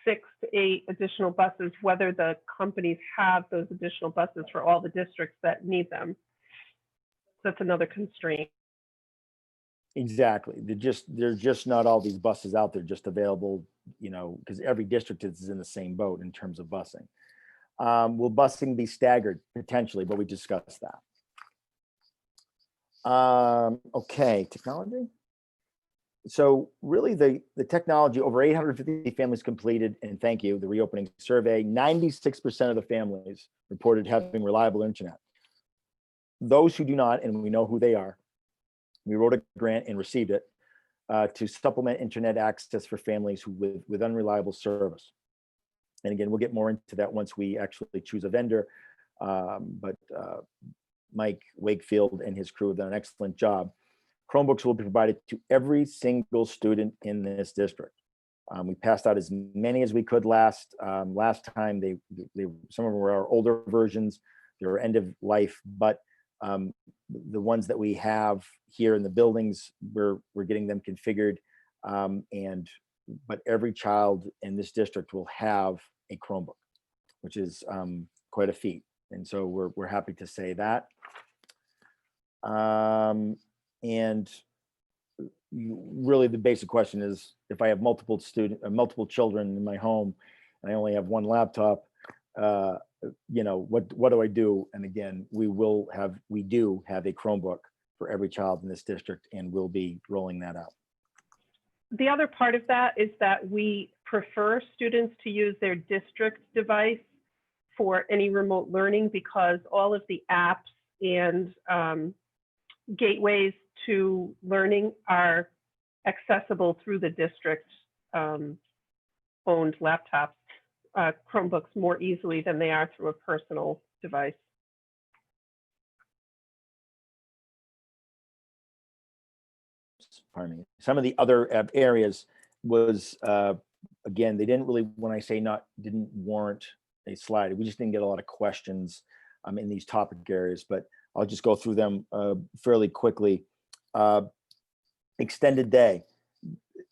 6 to 8 additional buses, whether the companies have those additional buses for all the districts that need them. That's another constraint. Exactly. There's just not all these buses out there just available, because every district is in the same boat in terms of busing. Will busing be staggered? Potentially, but we discussed that. Okay, technology. So really the technology, over 850 families completed, and thank you, the reopening survey, 96% of the families reported having reliable internet. Those who do not, and we know who they are, we wrote a grant and received it to supplement internet access for families with unreliable service. And again, we'll get more into that once we actually choose a vendor. But Mike Wakefield and his crew have done an excellent job. Chromebooks will be provided to every single student in this district. We passed out as many as we could last time. They some of them were our older versions. They were end of life, but the ones that we have here in the buildings, we're getting them configured. But every child in this district will have a Chromebook, which is quite a feat. And so we're happy to say that. And really the basic question is, if I have multiple children in my home and I only have one laptop, what do I do? And again, we do have a Chromebook for every child in this district, and we'll be rolling that out. The other part of that is that we prefer students to use their district device for any remote learning, because all of the apps and gateways to learning are accessible through the district owned laptops, Chromebooks, more easily than they are through a personal device. Pardon me. Some of the other areas was, again, they didn't really, when I say didn't warrant a slide, we just didn't get a lot of questions in these topic areas, but I'll just go through them fairly quickly. Extended day.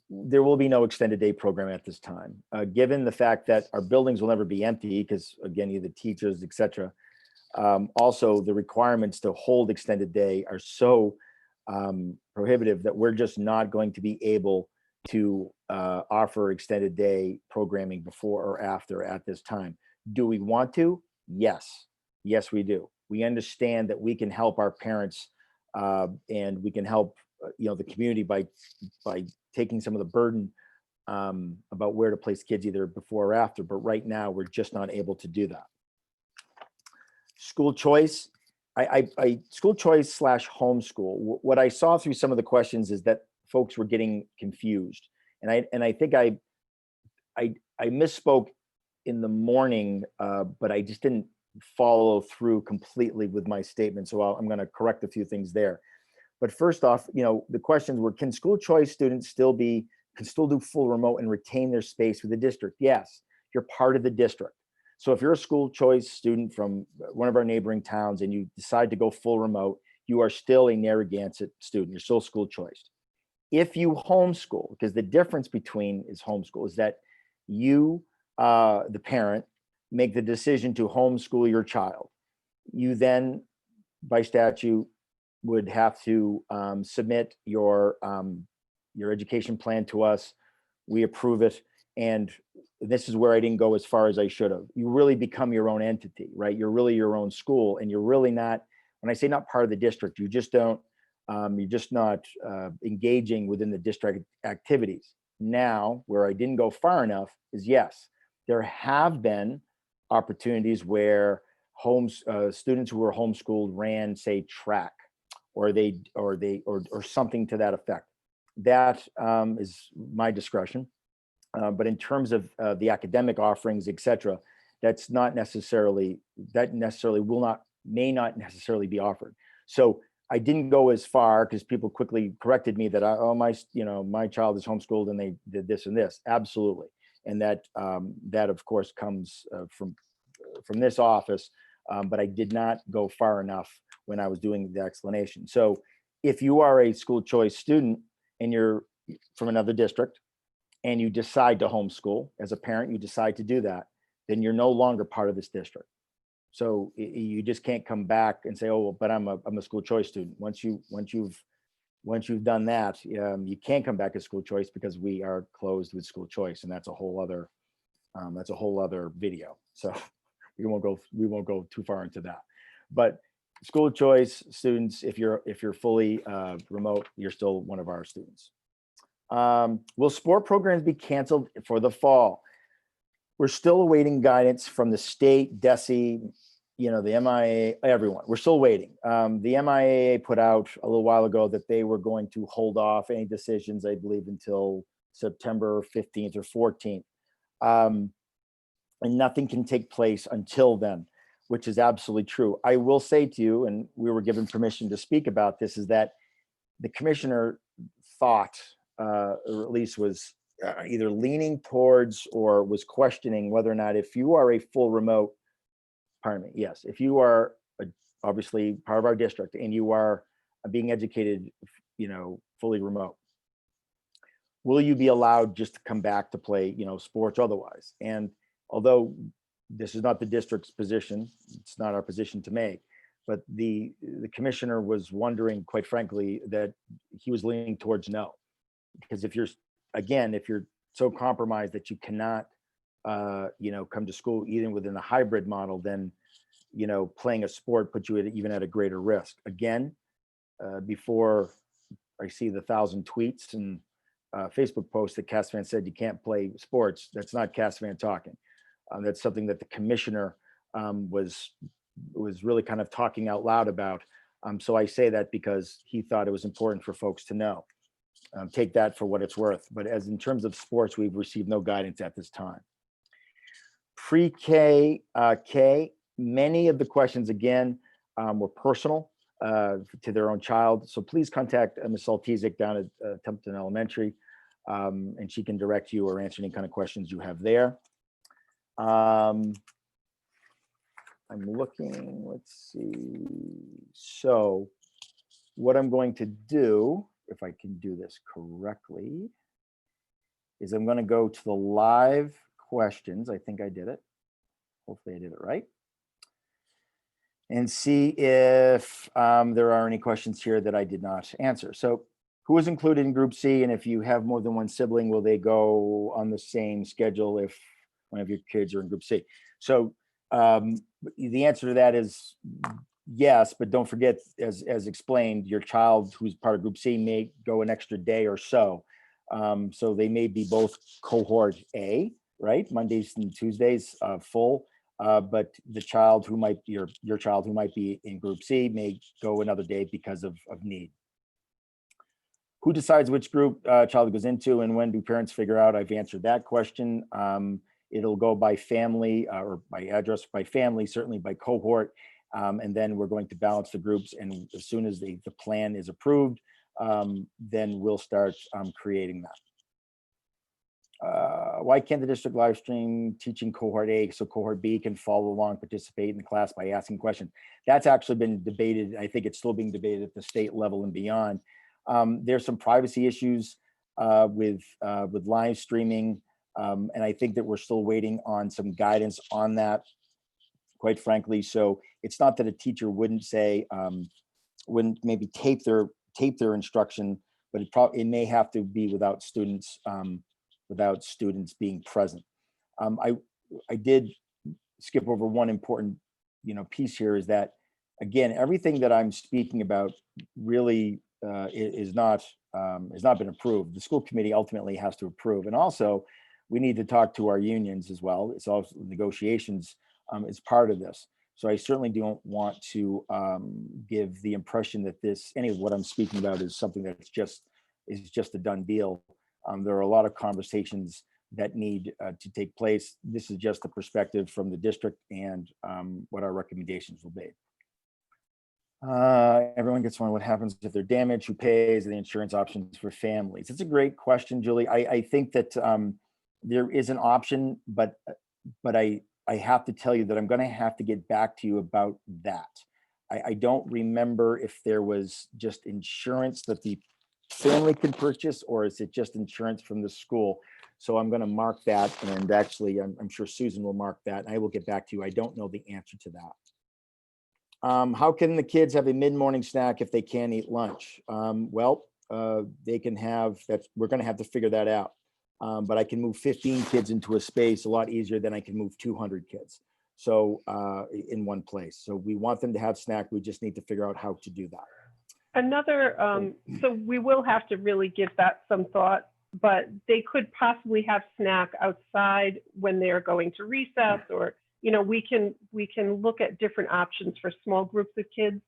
There will be no extended day program at this time, given the fact that our buildings will never be empty, because again, either teachers, etc. Also, the requirements to hold extended day are so prohibitive that we're just not going to be able to offer extended day programming before or after at this time. Do we want to? Yes. Yes, we do. We understand that we can help our parents and we can help the community by taking some of the burden about where to place kids either before or after. But right now, we're just not able to do that. School choice. School choice / homeschool. What I saw through some of the questions is that folks were getting confused, and I think I misspoke in the morning, but I just didn't follow through completely with my statement. So I'm going to correct a few things there. But first off, the questions were: can school choice students still do full remote and retain their space with the district? Yes, you're part of the district. So if you're a school choice student from one of our neighboring towns and you decide to go full remote, you are still a Narragansett student. You're still school choice. If you homeschool, because the difference between homeschool is that you, the parent, make the decision to homeschool your child. You then, by statute, would have to submit your education plan to us. We approve it, and this is where I didn't go as far as I should have. You really become your own entity, right? You're really your own school, and you're really not. When I say not part of the district, you just don't. You're just not engaging within the district activities. Now, where I didn't go far enough is, yes, there have been opportunities where students who were homeschooled ran, say, track, or something to that effect. That is my discretion. But in terms of the academic offerings, etc., may not necessarily be offered. So I didn't go as far, because people quickly corrected me that my child is homeschooled and they did this and this. Absolutely, and that of course comes from this office, but I did not go far enough when I was doing the explanation. So if you are a school choice student and you're from another district and you decide to homeschool, as a parent, you decide to do that, then you're no longer part of this district. So you just can't come back and say, "Oh, but I'm a school choice student." Once you've done that, you can't come back as school choice, because we are closed with school choice, and that's a whole other video. So we won't go too far into that. But school choice students, if you're fully remote, you're still one of our students. Will sport programs be canceled for the fall? We're still awaiting guidance from the state, DESE, the MIA, everyone. We're still waiting. The MIA put out a little while ago that they were going to hold off any decisions, I believe, until September 15th or 14th. And nothing can take place until then, which is absolutely true. I will say to you, and we were given permission to speak about this, is that the commissioner thought, or at least was either leaning towards or was questioning whether or not, if you are a full remote, if you are obviously part of our district and you are being educated, fully remote, will you be allowed just to come back to play, sports otherwise? And although this is not the district's position, it's not our position to make, but the commissioner was wondering, quite frankly, that he was leaning towards no. because if you're, again, if you're so compromised that you cannot, come to school even within the hybrid model, then, playing a sport puts you even at a greater risk. Again, before I see the 1,000 tweets and Facebook posts that Cassvan said you can't play sports, that's not Cassvan talking. That's something that the commissioner was really kind of talking out loud about. So I say that because he thought it was important for folks to know. Take that for what it's worth. But as in terms of sports, we've received no guidance at this time. Pre-K, many of the questions, again, were personal to their own child. So please contact Ms. Saltizik down at Templeton Elementary, and she can direct you or answer any kind of questions you have there. I'm looking, let's see. So what I'm going to do, if I can do this correctly, is I'm going to go to the live questions. I think I did it. Hopefully I did it right. And see if there are any questions here that I did not answer. So who is included in Group C? And if you have more than one sibling, will they go on the same schedule if one of your kids are in Group C? So the answer to that is yes, but don't forget, as explained, your child who's part of Group C may go an extra day or so. So they may be both cohort A, right? Mondays and Tuesdays full. But the child who might, your child who might be in Group C may go another day because of need. Who decides which group child goes into, and when do parents figure out? I've answered that question. It'll go by family or by address, by family, certainly by cohort. And then we're going to balance the groups. And as soon as the plan is approved, then we'll start creating that. Why can't the district live stream teaching cohort A so cohort B can follow along, participate in the class by asking questions? That's actually been debated. I think it's still being debated at the state level and beyond. There's some privacy issues with live streaming. And I think that we're still waiting on some guidance on that, quite frankly. So it's not that a teacher wouldn't say, wouldn't maybe tape their instruction, but it may have to be without students being present. I did skip over one important, piece here, is that, again, everything that I'm speaking about really is not been approved. The school committee ultimately has to approve, and also we need to talk to our unions as well. It's also negotiations is part of this. So I certainly don't want to give the impression that any of what I'm speaking about is something that's just a done deal. There are a lot of conversations that need to take place. This is just a perspective from the district and what our recommendations will be. Everyone gets one. What happens if they're damaged? Who pays? The insurance options for families. It's a great question, Julie. I think that there is an option, but I have to tell you that I'm going to have to get back to you about that. I don't remember if there was just insurance that the family can purchase, or is it just insurance from the school? So I'm going to mark that, and actually I'm sure Susan will mark that, and I will get back to you. I don't know the answer to that. How can the kids have a mid-morning snack if they can't eat lunch? They can have that. We're going to have to figure that out. But I can move 15 kids into a space a lot easier than I can move 200 kids. So in one place. So we want them to have snack. We just need to figure out how to do that. Another, so we will have to really give that some thought, but they could possibly have snack outside when they're going to recess, or, we can look at different options for small groups of kids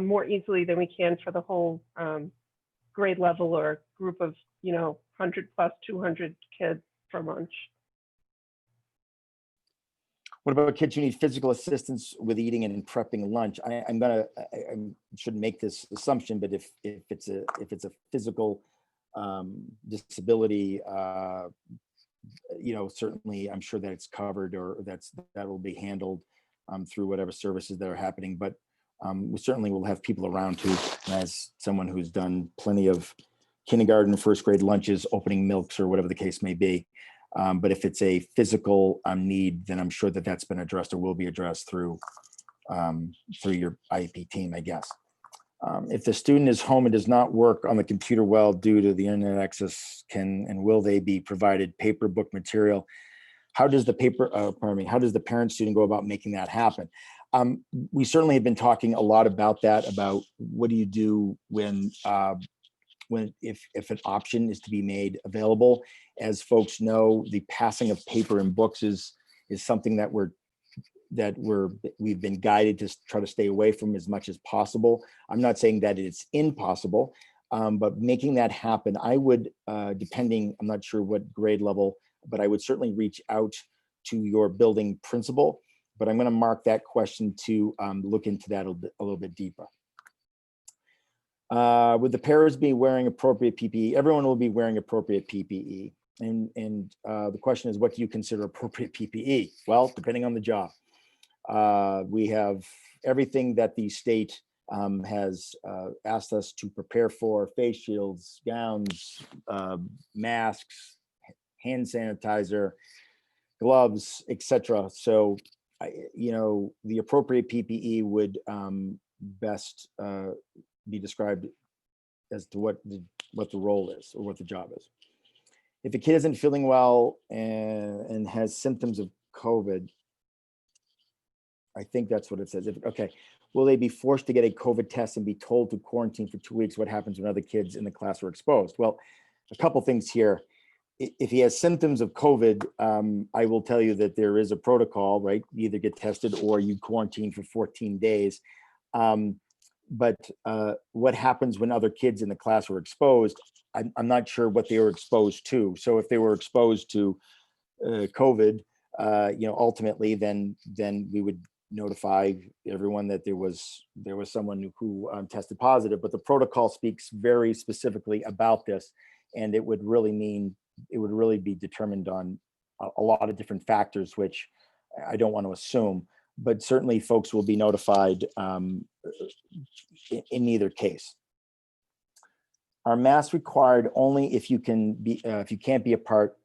more easily than we can for the whole grade level or group of, 100 plus 200 kids for lunch. What about kids who need physical assistance with eating and prepping lunch? I shouldn't make this assumption, but if it's a physical disability, certainly I'm sure that it's covered, or that will be handled through whatever services that are happening. But we certainly will have people around who, as someone who's done plenty of kindergarten, first grade lunches, opening milks, or whatever the case may be. But if it's a physical need, then I'm sure that that's been addressed or will be addressed through your IEP team, I guess. If the student is home and does not work on the computer well due to the internet access, can and will they be provided paper book material? How does the how does the parent student go about making that happen? We certainly have been talking a lot about that, about what do you do when if an option is to be made available. As folks know, the passing of paper and books is something that we've been guided to try to stay away from as much as possible. I'm not saying that it's impossible, but making that happen, I would, depending, I'm not sure what grade level, but I would certainly reach out to your building principal. But I'm going to mark that question to look into that a little bit deeper. Would the parents be wearing appropriate PPE? Everyone will be wearing appropriate PPE. And the question is, what do you consider appropriate PPE? Well, depending on the job. We have everything that the state has asked us to prepare for: face shields, gowns, masks, hand sanitizer, gloves, etc. So, the appropriate PPE would best be described as to what the role is or what the job is. If a kid isn't feeling well and has symptoms of COVID, I think that's what it says. Okay, will they be forced to get a COVID test and be told to quarantine for 2 weeks? What happens when other kids in the class are exposed? Well, a couple things here. If he has symptoms of COVID, I will tell you that there is a protocol, right? You either get tested or you quarantine for 14 days. But what happens when other kids in the class are exposed? I'm not sure what they were exposed to. So if they were exposed to COVID, ultimately, then we would notify everyone that there was someone who tested positive. But the protocol speaks very specifically about this, and it would really be determined on a lot of different factors, which I don't want to assume. But certainly, folks will be notified in either case. Are masks required only if you can't be apart?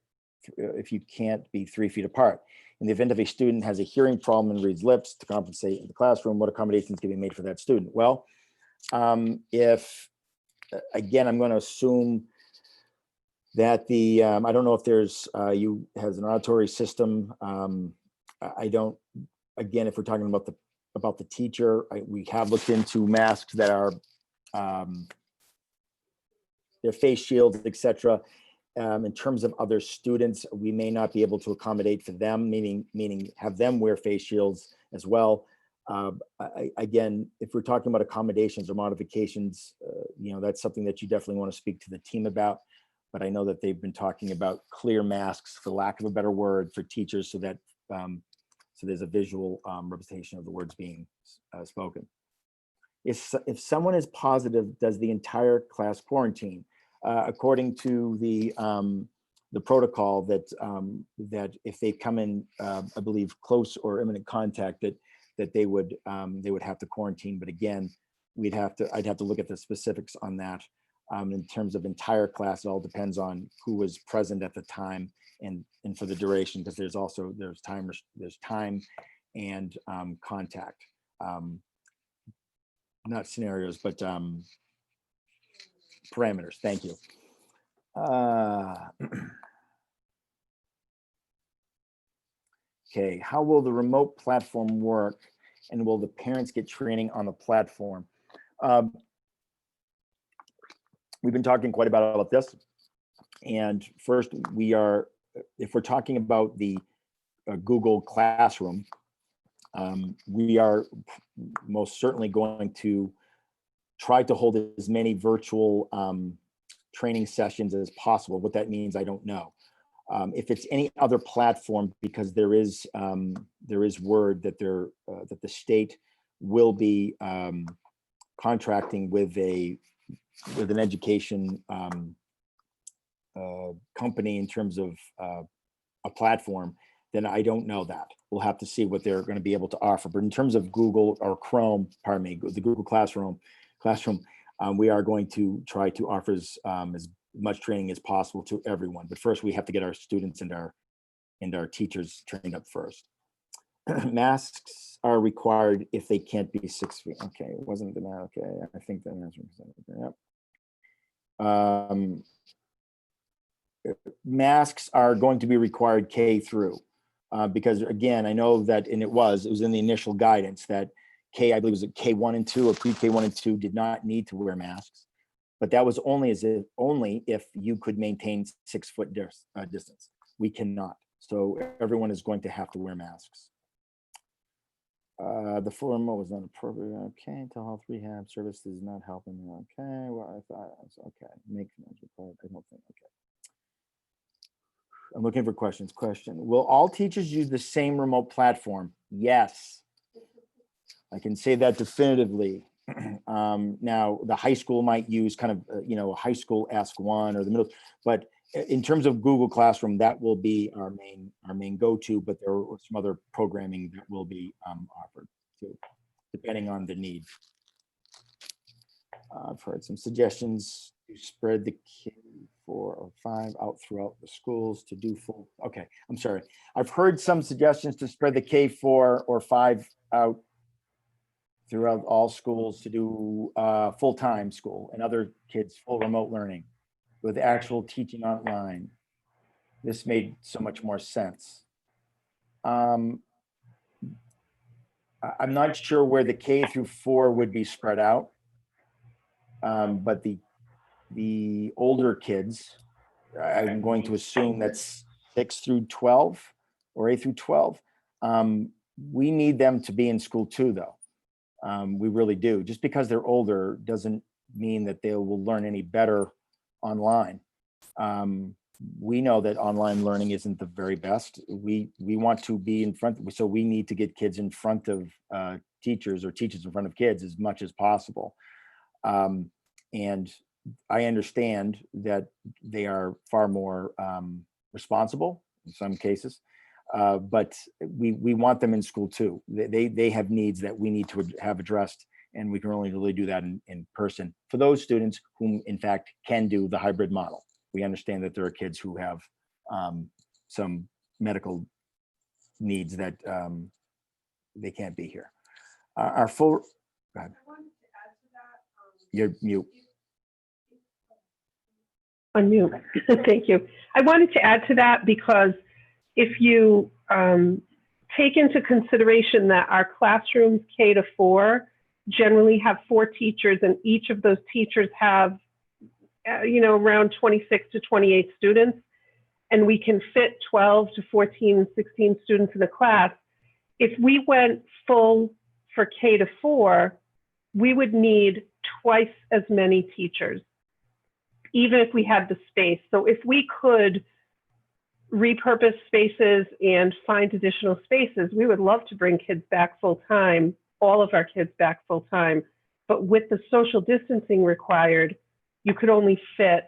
If you can't be 3 feet apart? In the event of a student has a hearing problem and reads lips to compensate in the classroom, what accommodations can be made for that student? Well, if, again, I'm going to assume that I don't know if there's, you has an auditory system. I don't, again, if we're talking about the teacher, we have looked into masks that are, their face shields, etc. In terms of other students, we may not be able to accommodate for them, meaning have them wear face shields as well. Again, if we're talking about accommodations or modifications, that's something that you definitely want to speak to the team about. But I know that they've been talking about clear masks, for lack of a better word, for teachers, so that so there's a visual representation of the words being spoken. If someone is positive, does the entire class quarantine? According to the protocol, that if they come in, I believe, close or imminent contact, that they would have to quarantine. But again, I'd have to look at the specifics on that. In terms of entire class, it all depends on who was present at the time and for the duration, because there's time and contact, not scenarios, but parameters. Thank you. Okay, how will the remote platform work, and will the parents get training on the platform? We've been talking quite about this, and first, if we're talking about the Google Classroom, we are most certainly going to try to hold as many virtual training sessions as possible. What that means, I don't know. If it's any other platform, because there is word that that the state will be contracting with an education company in terms of a platform, then I don't know that. We'll have to see what they're going to be able to offer. But in terms of Google or Chrome, pardon me, the Google Classroom, we are going to try to offer as much training as possible to everyone. But first, we have to get our students and our teachers trained up first. Masks are required if they can't be 6 feet. Okay, it wasn't the matter. Okay, I think that answers it. Yep. Masks are going to be required K through, because again, I know that, and it was in the initial guidance that I believe it was K1 and 2 or pre-K 1 and 2 did not need to wear masks, but that was only if you could maintain 6 foot distance. We cannot. So everyone is going to have to wear masks. The full remote was not appropriate. Okay, telehealth rehab service is not helping. Okay, well, I thought, okay, make notes. I don't think, okay. I'm looking for questions. Question, will all teachers use the same remote platform? Yes. I can say that definitively. Now, the high school might use kind of, a high school Ask One or the middle, but in terms of Google Classroom, that will be our main go-to, but there are some other programming that will be offered too, depending on the need. I've heard some suggestions to spread the K4 or 5 out throughout the schools to do full. Okay, I'm sorry. I've heard some suggestions to spread the K4 or 5 out throughout all schools to do full-time school and other kids full remote learning with actual teaching online. This made so much more sense. I'm not sure where the K through 4 would be spread out, but the older kids, I'm going to assume that's 6 through 12 or 8 through 12. We need them to be in school too, though. We really do. Just because they're older doesn't mean that they will learn any better online. We know that online learning isn't the very best. We want to be in front, so we need to get kids in front of teachers or teachers in front of kids as much as possible. And I understand that they are far more responsible in some cases, but we want them in school too. They have needs that we need to have addressed, and we can only really do that in person for those students whom in fact can do the hybrid model. We understand that there are kids who have some medical needs that they can't be here. Our full, go ahead. You're mute. Unmute. Thank you. I wanted to add to that because if you take into consideration that our classrooms K to 4 generally have 4 teachers, and each of those teachers have around 26 to 28 students, and we can fit 12 to 14, 16 students in a class. If we went full for K to 4, we would need twice as many teachers, even if we had the space. So if we could repurpose spaces and find additional spaces, we would love to bring kids back full time, all of our kids back full time. But with the social distancing required, you could only fit,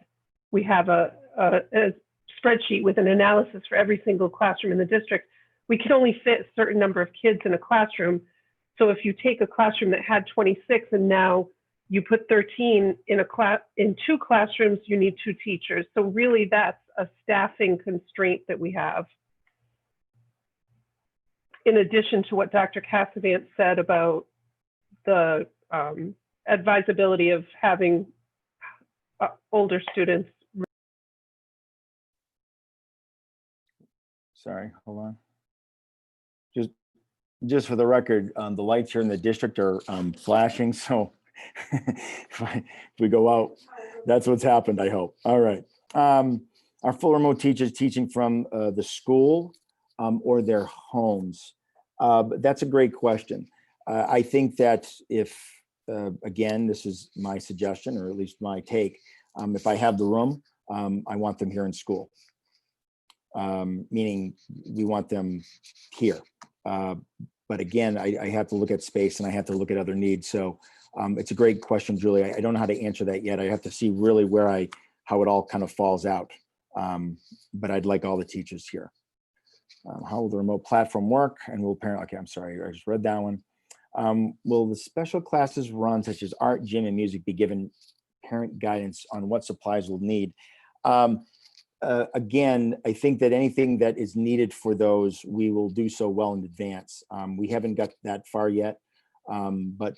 we have a spreadsheet with an analysis for every single classroom in the district. We could only fit a certain number of kids in a classroom. So if you take a classroom that had 26 and now you put 13 in in 2 classrooms, you need 2 teachers. So really that's a staffing constraint that we have. In addition to what Dr. Cassavant said about the advisability of having older students. Sorry, hold on. Just for the record, the lights here in the district are flashing, so if we go out, that's what's happened, I hope. All right. Our full remote teachers teaching from the school or their homes. That's a great question. I think that if, again, this is my suggestion, or at least my take, if I have the room, I want them here in school. Meaning we want them here. But again, I have to look at space and I have to look at other needs. So it's a great question, Julie. I don't know how to answer that yet. I have to see really how it all kind of falls out. But I'd like all the teachers here. How will the remote platform work? And will parent, okay, I'm sorry, I just read that one. Will the special classes run, such as art, gym, and music, be given parent guidance on what supplies we'll need? again, I think that anything that is needed for those, we will do so well in advance. We haven't got that far yet, but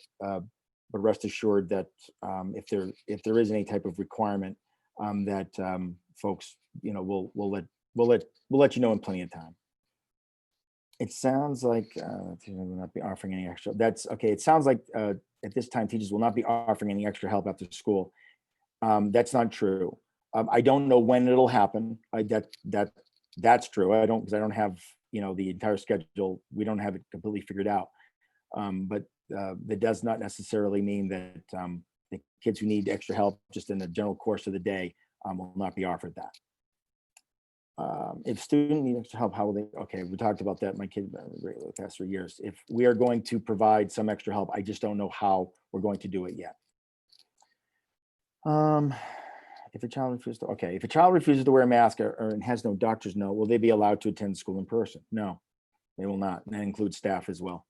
rest assured that if there is any type of requirement, that folks, we'll let you know in plenty of time. It sounds like will not be offering any extra. That's okay. It sounds like at this time teachers will not be offering any extra help after school. That's not true. I don't know when it'll happen. That's true. Because I don't have the entire schedule. We don't have it completely figured out. But that does not necessarily mean that the kids who need extra help just in the general course of the day will not be offered that. If student need extra help, how will they? Okay, we talked about that. My kid the past 3 years. If we are going to provide some extra help, I just don't know how we're going to do it yet. If a child refuses to wear a mask and has no doctor's note, will they be allowed to attend school in person? No, they will not. And that includes staff as well.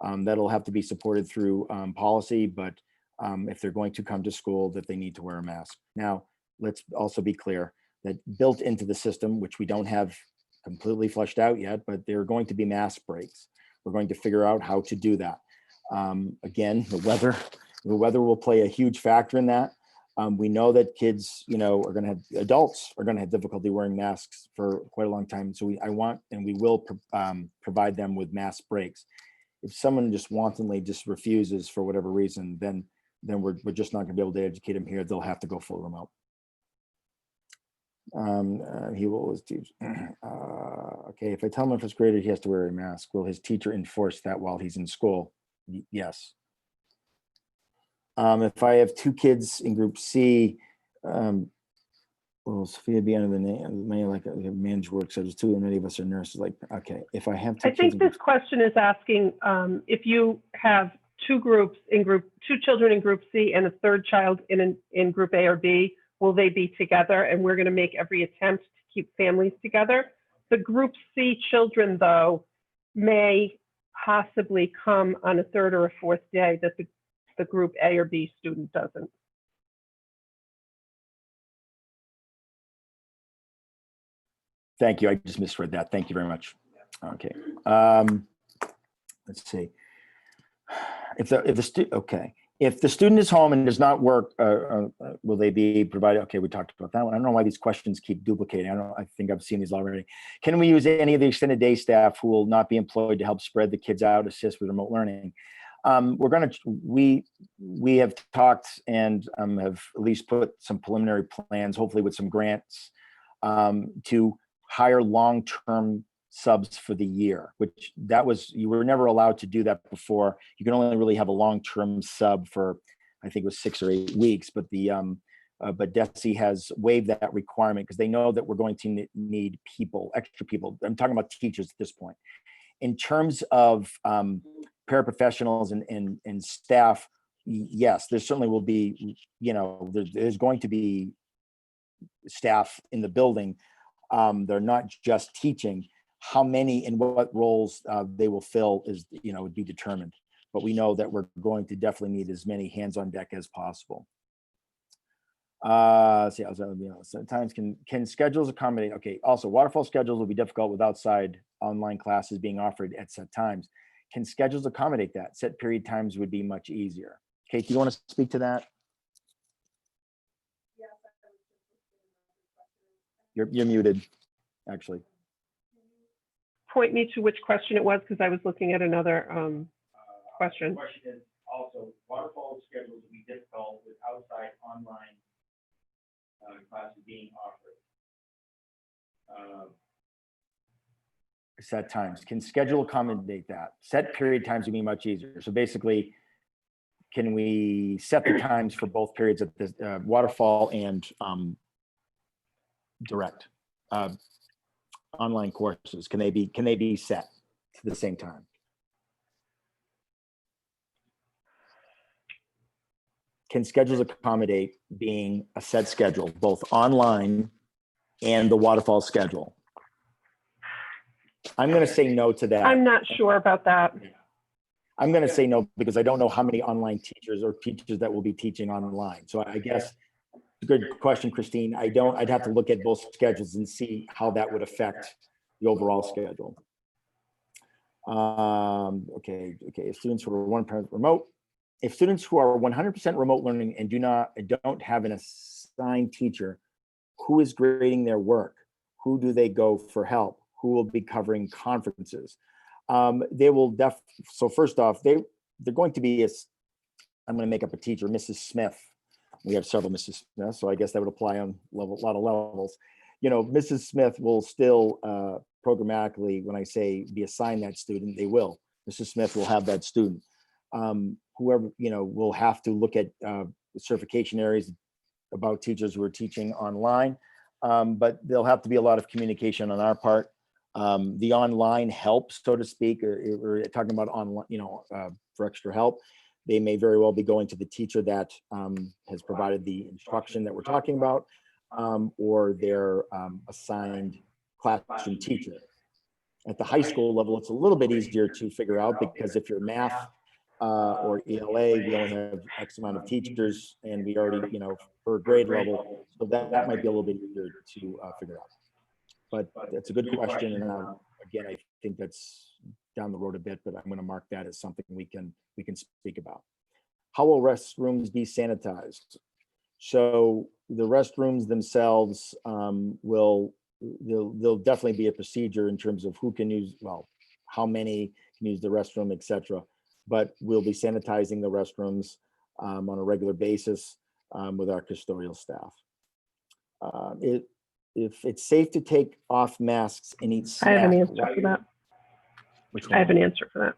That'll have to be supported through policy, but if they're going to come to school, that they need to wear a mask. Now, let's also be clear that built into the system, which we don't have completely fleshed out yet, but there are going to be mask breaks. We're going to figure out how to do that. Again, the weather will play a huge factor in that. We know that kids, adults are going to have difficulty wearing masks for quite a long time. So we will provide them with mask breaks. If someone just wantonly just refuses for whatever reason, then we're just not going to be able to educate them here. They'll have to go full remote. He will always teach. Okay, if I tell him in first grade he has to wear a mask, will his teacher enforce that while he's in school? Yes. If I have 2 kids in group C, will Sophia be under the name like managed work schedules too? And many of us are nurses. Like, okay, if I have 2 I think this question is asking if you have 2 children in group C and a third child in group A or B, will they be together? And we're going to make every attempt to keep families together. The group C children, though, may possibly come on a third or a fourth day that the group A or B student doesn't. Thank you. I just misread that. Thank you very much. Okay. Let's see. If the student is home and does not work, will they be provided? Okay, we talked about that one. I don't know why these questions keep duplicating. I think I've seen these already. Can we use any of the extended day staff who will not be employed to help spread the kids out, assist with remote learning? We have talked and have at least put some preliminary plans, hopefully with some grants, to hire long-term subs for the year, which you were never allowed to do that before. You can only really have a long-term sub for, I think it was 6 or 8 weeks, but but DESE has waived that requirement because they know that we're going to need extra people. I'm talking about teachers at this point. In terms of paraprofessionals and staff, yes, there certainly will be, there's going to be staff in the building. They're not just teaching. How many and what roles they will fill is, would be determined. But we know that we're going to definitely need as many hands on deck as possible. Sometimes can schedules accommodate? Okay. Also, waterfall schedules will be difficult with outside online classes being offered at set times. Can schedules accommodate that? Set period times would be much easier. Kate, do you want to speak to that? You're muted, actually. Point me to which question it was, because I was looking at another question. The question is also, waterfall schedules will be difficult with outside online classes being offered. Set times. Can schedule accommodate that? Set period times would be much easier. So basically, can we set the times for both periods at the waterfall and direct online courses? Can they be set to the same time? Can schedules accommodate being a set schedule, both online and the waterfall schedule? I'm going to say no to that. I'm not sure about that. I'm going to say no because I don't know how many online teachers or teachers that will be teaching online. So I guess Good question, Christine. I'd have to look at both schedules and see how that would affect the overall schedule. Okay. If students who are 100% remote, if students who are 100% remote learning and don't have an assigned teacher, who is grading their work? Who do they go for help? Who will be covering conferences? They will so first off, they're going to be, I'm going to make up a teacher, Mrs. Smith. We have several Mrs. Smith, so I guess that would apply on a lot of levels. Mrs. Smith will still programmatically, when I say be assigned that student, they will. Mrs. Smith will have that student. Whoever, will have to look at certification areas about teachers who are teaching online, but there'll have to be a lot of communication on our part. The online help, so to speak, or we're talking about online, for extra help. They may very well be going to the teacher that has provided the instruction that we're talking about, or their assigned classroom teacher. At the high school level, it's a little bit easier to figure out, because if you're math or ELA, we only have X amount of teachers, and we already, per grade level, so that might be a little bit easier to figure out. But that's a good question, and again, I think that's down the road a bit, but I'm going to mark that as something we can speak about. How will restrooms be sanitized? So the restrooms themselves there'll definitely be a procedure in terms of who can use, how many can use the restroom, etc. But we'll be sanitizing the restrooms on a regular basis with our custodial staff. If it's safe to take off masks and eat snack. I have an answer for that. Which one? I have an answer for that.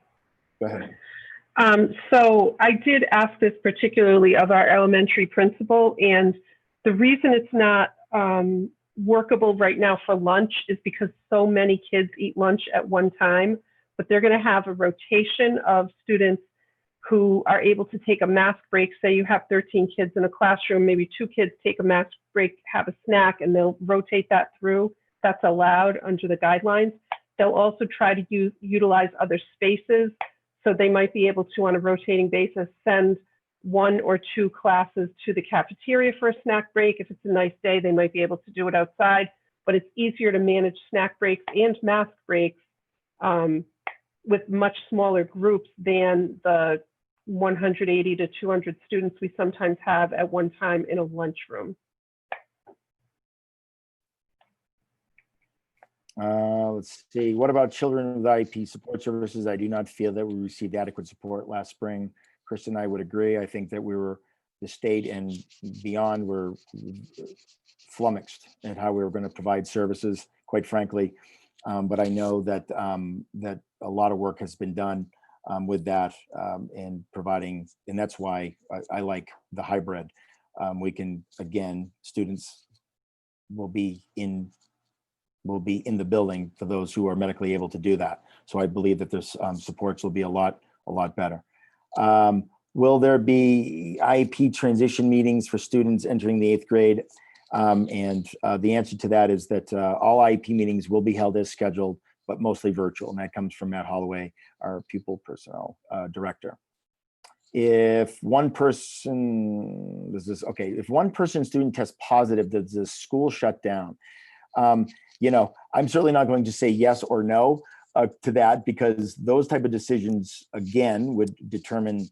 Go ahead. So I did ask this particularly of our elementary principal, and the reason it's not workable right now for lunch is because so many kids eat lunch at one time, but they're going to have a rotation of students who are able to take a mask break. Say you have 13 kids in a classroom, maybe 2 kids take a mask break, have a snack, and they'll rotate that through. That's allowed under the guidelines. They'll also try to utilize other spaces. So they might be able to, on a rotating basis, send 1 or 2 classes to the cafeteria for a snack break. If it's a nice day, they might be able to do it outside, but it's easier to manage snack breaks and mask breaks with much smaller groups than the 180 to 200 students we sometimes have at one time in a lunchroom. Let's see. What about children with IEP support services? I do not feel that we received adequate support last spring. Chris and I would agree. I think that the state and beyond were flummoxed at how we were going to provide services, quite frankly. But I know that that a lot of work has been done with that and providing, and that's why I like the hybrid. We can, again, students will be in the building for those who are medically able to do that. So I believe that this supports will be a lot better. Will there be IEP transition meetings for students entering the 8th grade? And the answer to that is that all IEP meetings will be held as scheduled, but mostly virtual. And that comes from Matt Holloway, our pupil personnel director. If one person, if one person student tests positive, does the school shut down? I'm certainly not going to say yes or no to that, because those type of decisions, again, would determine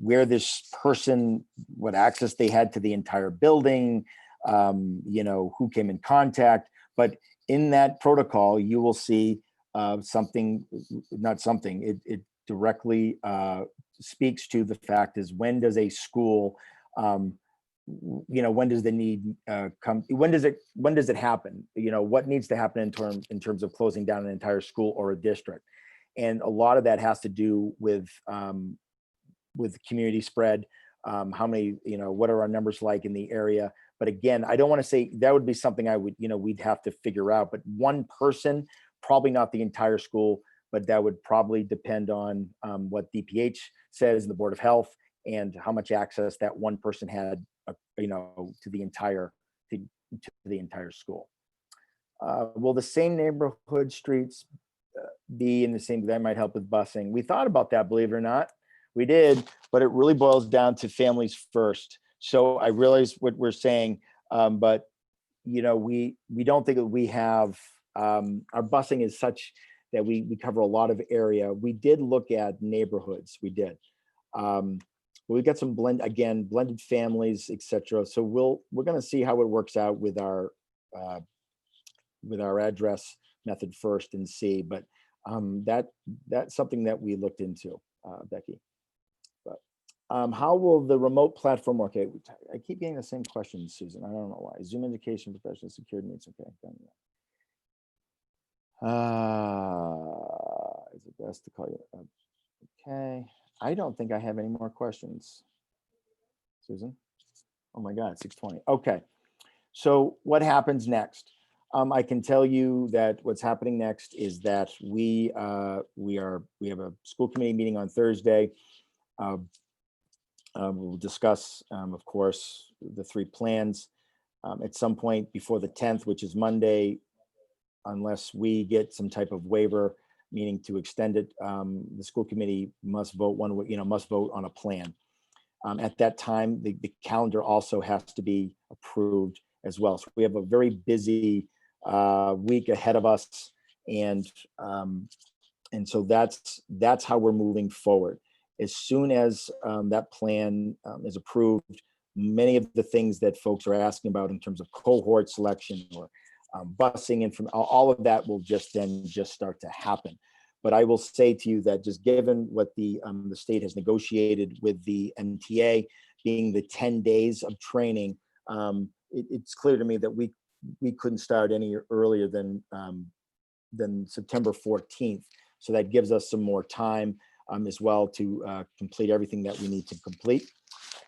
where this person, what access they had to the entire building, who came in contact. But in that protocol, you will see it directly speaks to the fact is, when does a school, when does the need come? When does it happen? What needs to happen in terms of closing down an entire school or a district? And a lot of that has to do with community spread. How many, what are our numbers like in the area? But again, I don't want to say that would be something I would, we'd have to figure out. But one person, probably not the entire school, but that would probably depend on what DPH says in the Board of Health and how much access that one person had, to the entire school. Will the same neighborhood streets be in the same? That might help with busing. We thought about that, believe it or not. We did, but it really boils down to families first. So I realize what we're saying, but you know, we don't think that we have, our busing is such that we cover a lot of area. We did look at neighborhoods, we did. We got some blended families, et cetera. So we're gonna see how it works out with our address method first and see, but that's something that we looked into, Becky. But how will the remote platform work? I keep getting the same question, Susan. I don't know why. Zoom education, professional security needs. Okay. Is it best to call you? Okay. I don't think I have any more questions. Susan? Oh my God, 6:20. Okay. So what happens next? I can tell you that what's happening next is that we have a school committee meeting on Thursday. We'll discuss, of course, the 3 plans at some point before the 10th, which is Monday, unless we get some type of waiver, meaning to extend it. The school committee must vote must vote on a plan. At that time, the calendar also has to be approved as well. So we have a very busy week ahead of us, and so that's how we're moving forward. As soon as that plan is approved, many of the things that folks are asking about in terms of cohort selection or busing and from all of that will just start to happen. But I will say to you that just given what the state has negotiated with the MTA, being the 10 days of training, it's clear to me that we couldn't start any earlier than September 14th. So that gives us some more time as well to complete everything that we need to complete.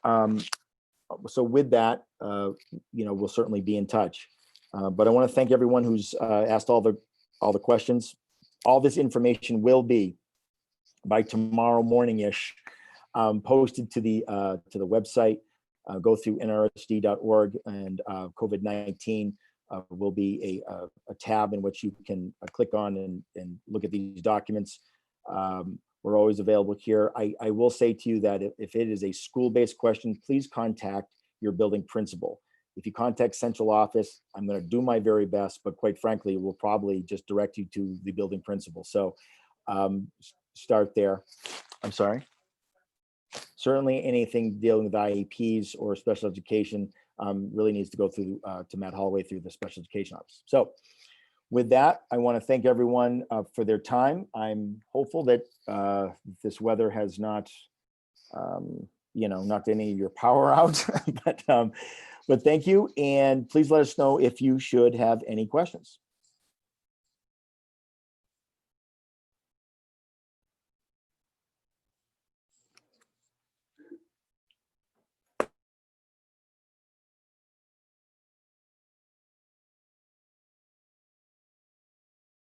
So with that, we'll certainly be in touch. But I want to thank everyone who's asked all the questions. All this information will be by tomorrow morning-ish posted to the website. Go through nrsd.org, and COVID-19 will be a tab in which you can click on and look at these documents. We're always available here. I will say to you that if it is a school-based question, please contact your building principal. If you contact central office, I'm going to do my very best, but quite frankly, we'll probably just direct you to the building principal. So start there. I'm sorry. Certainly anything dealing with IEPs or special education really needs to go through to Matt Holloway through the special education office. So with that, I want to thank everyone for their time. I'm hopeful that this weather has not, knocked any of your power out, but thank you. And please let us know if you should have any questions.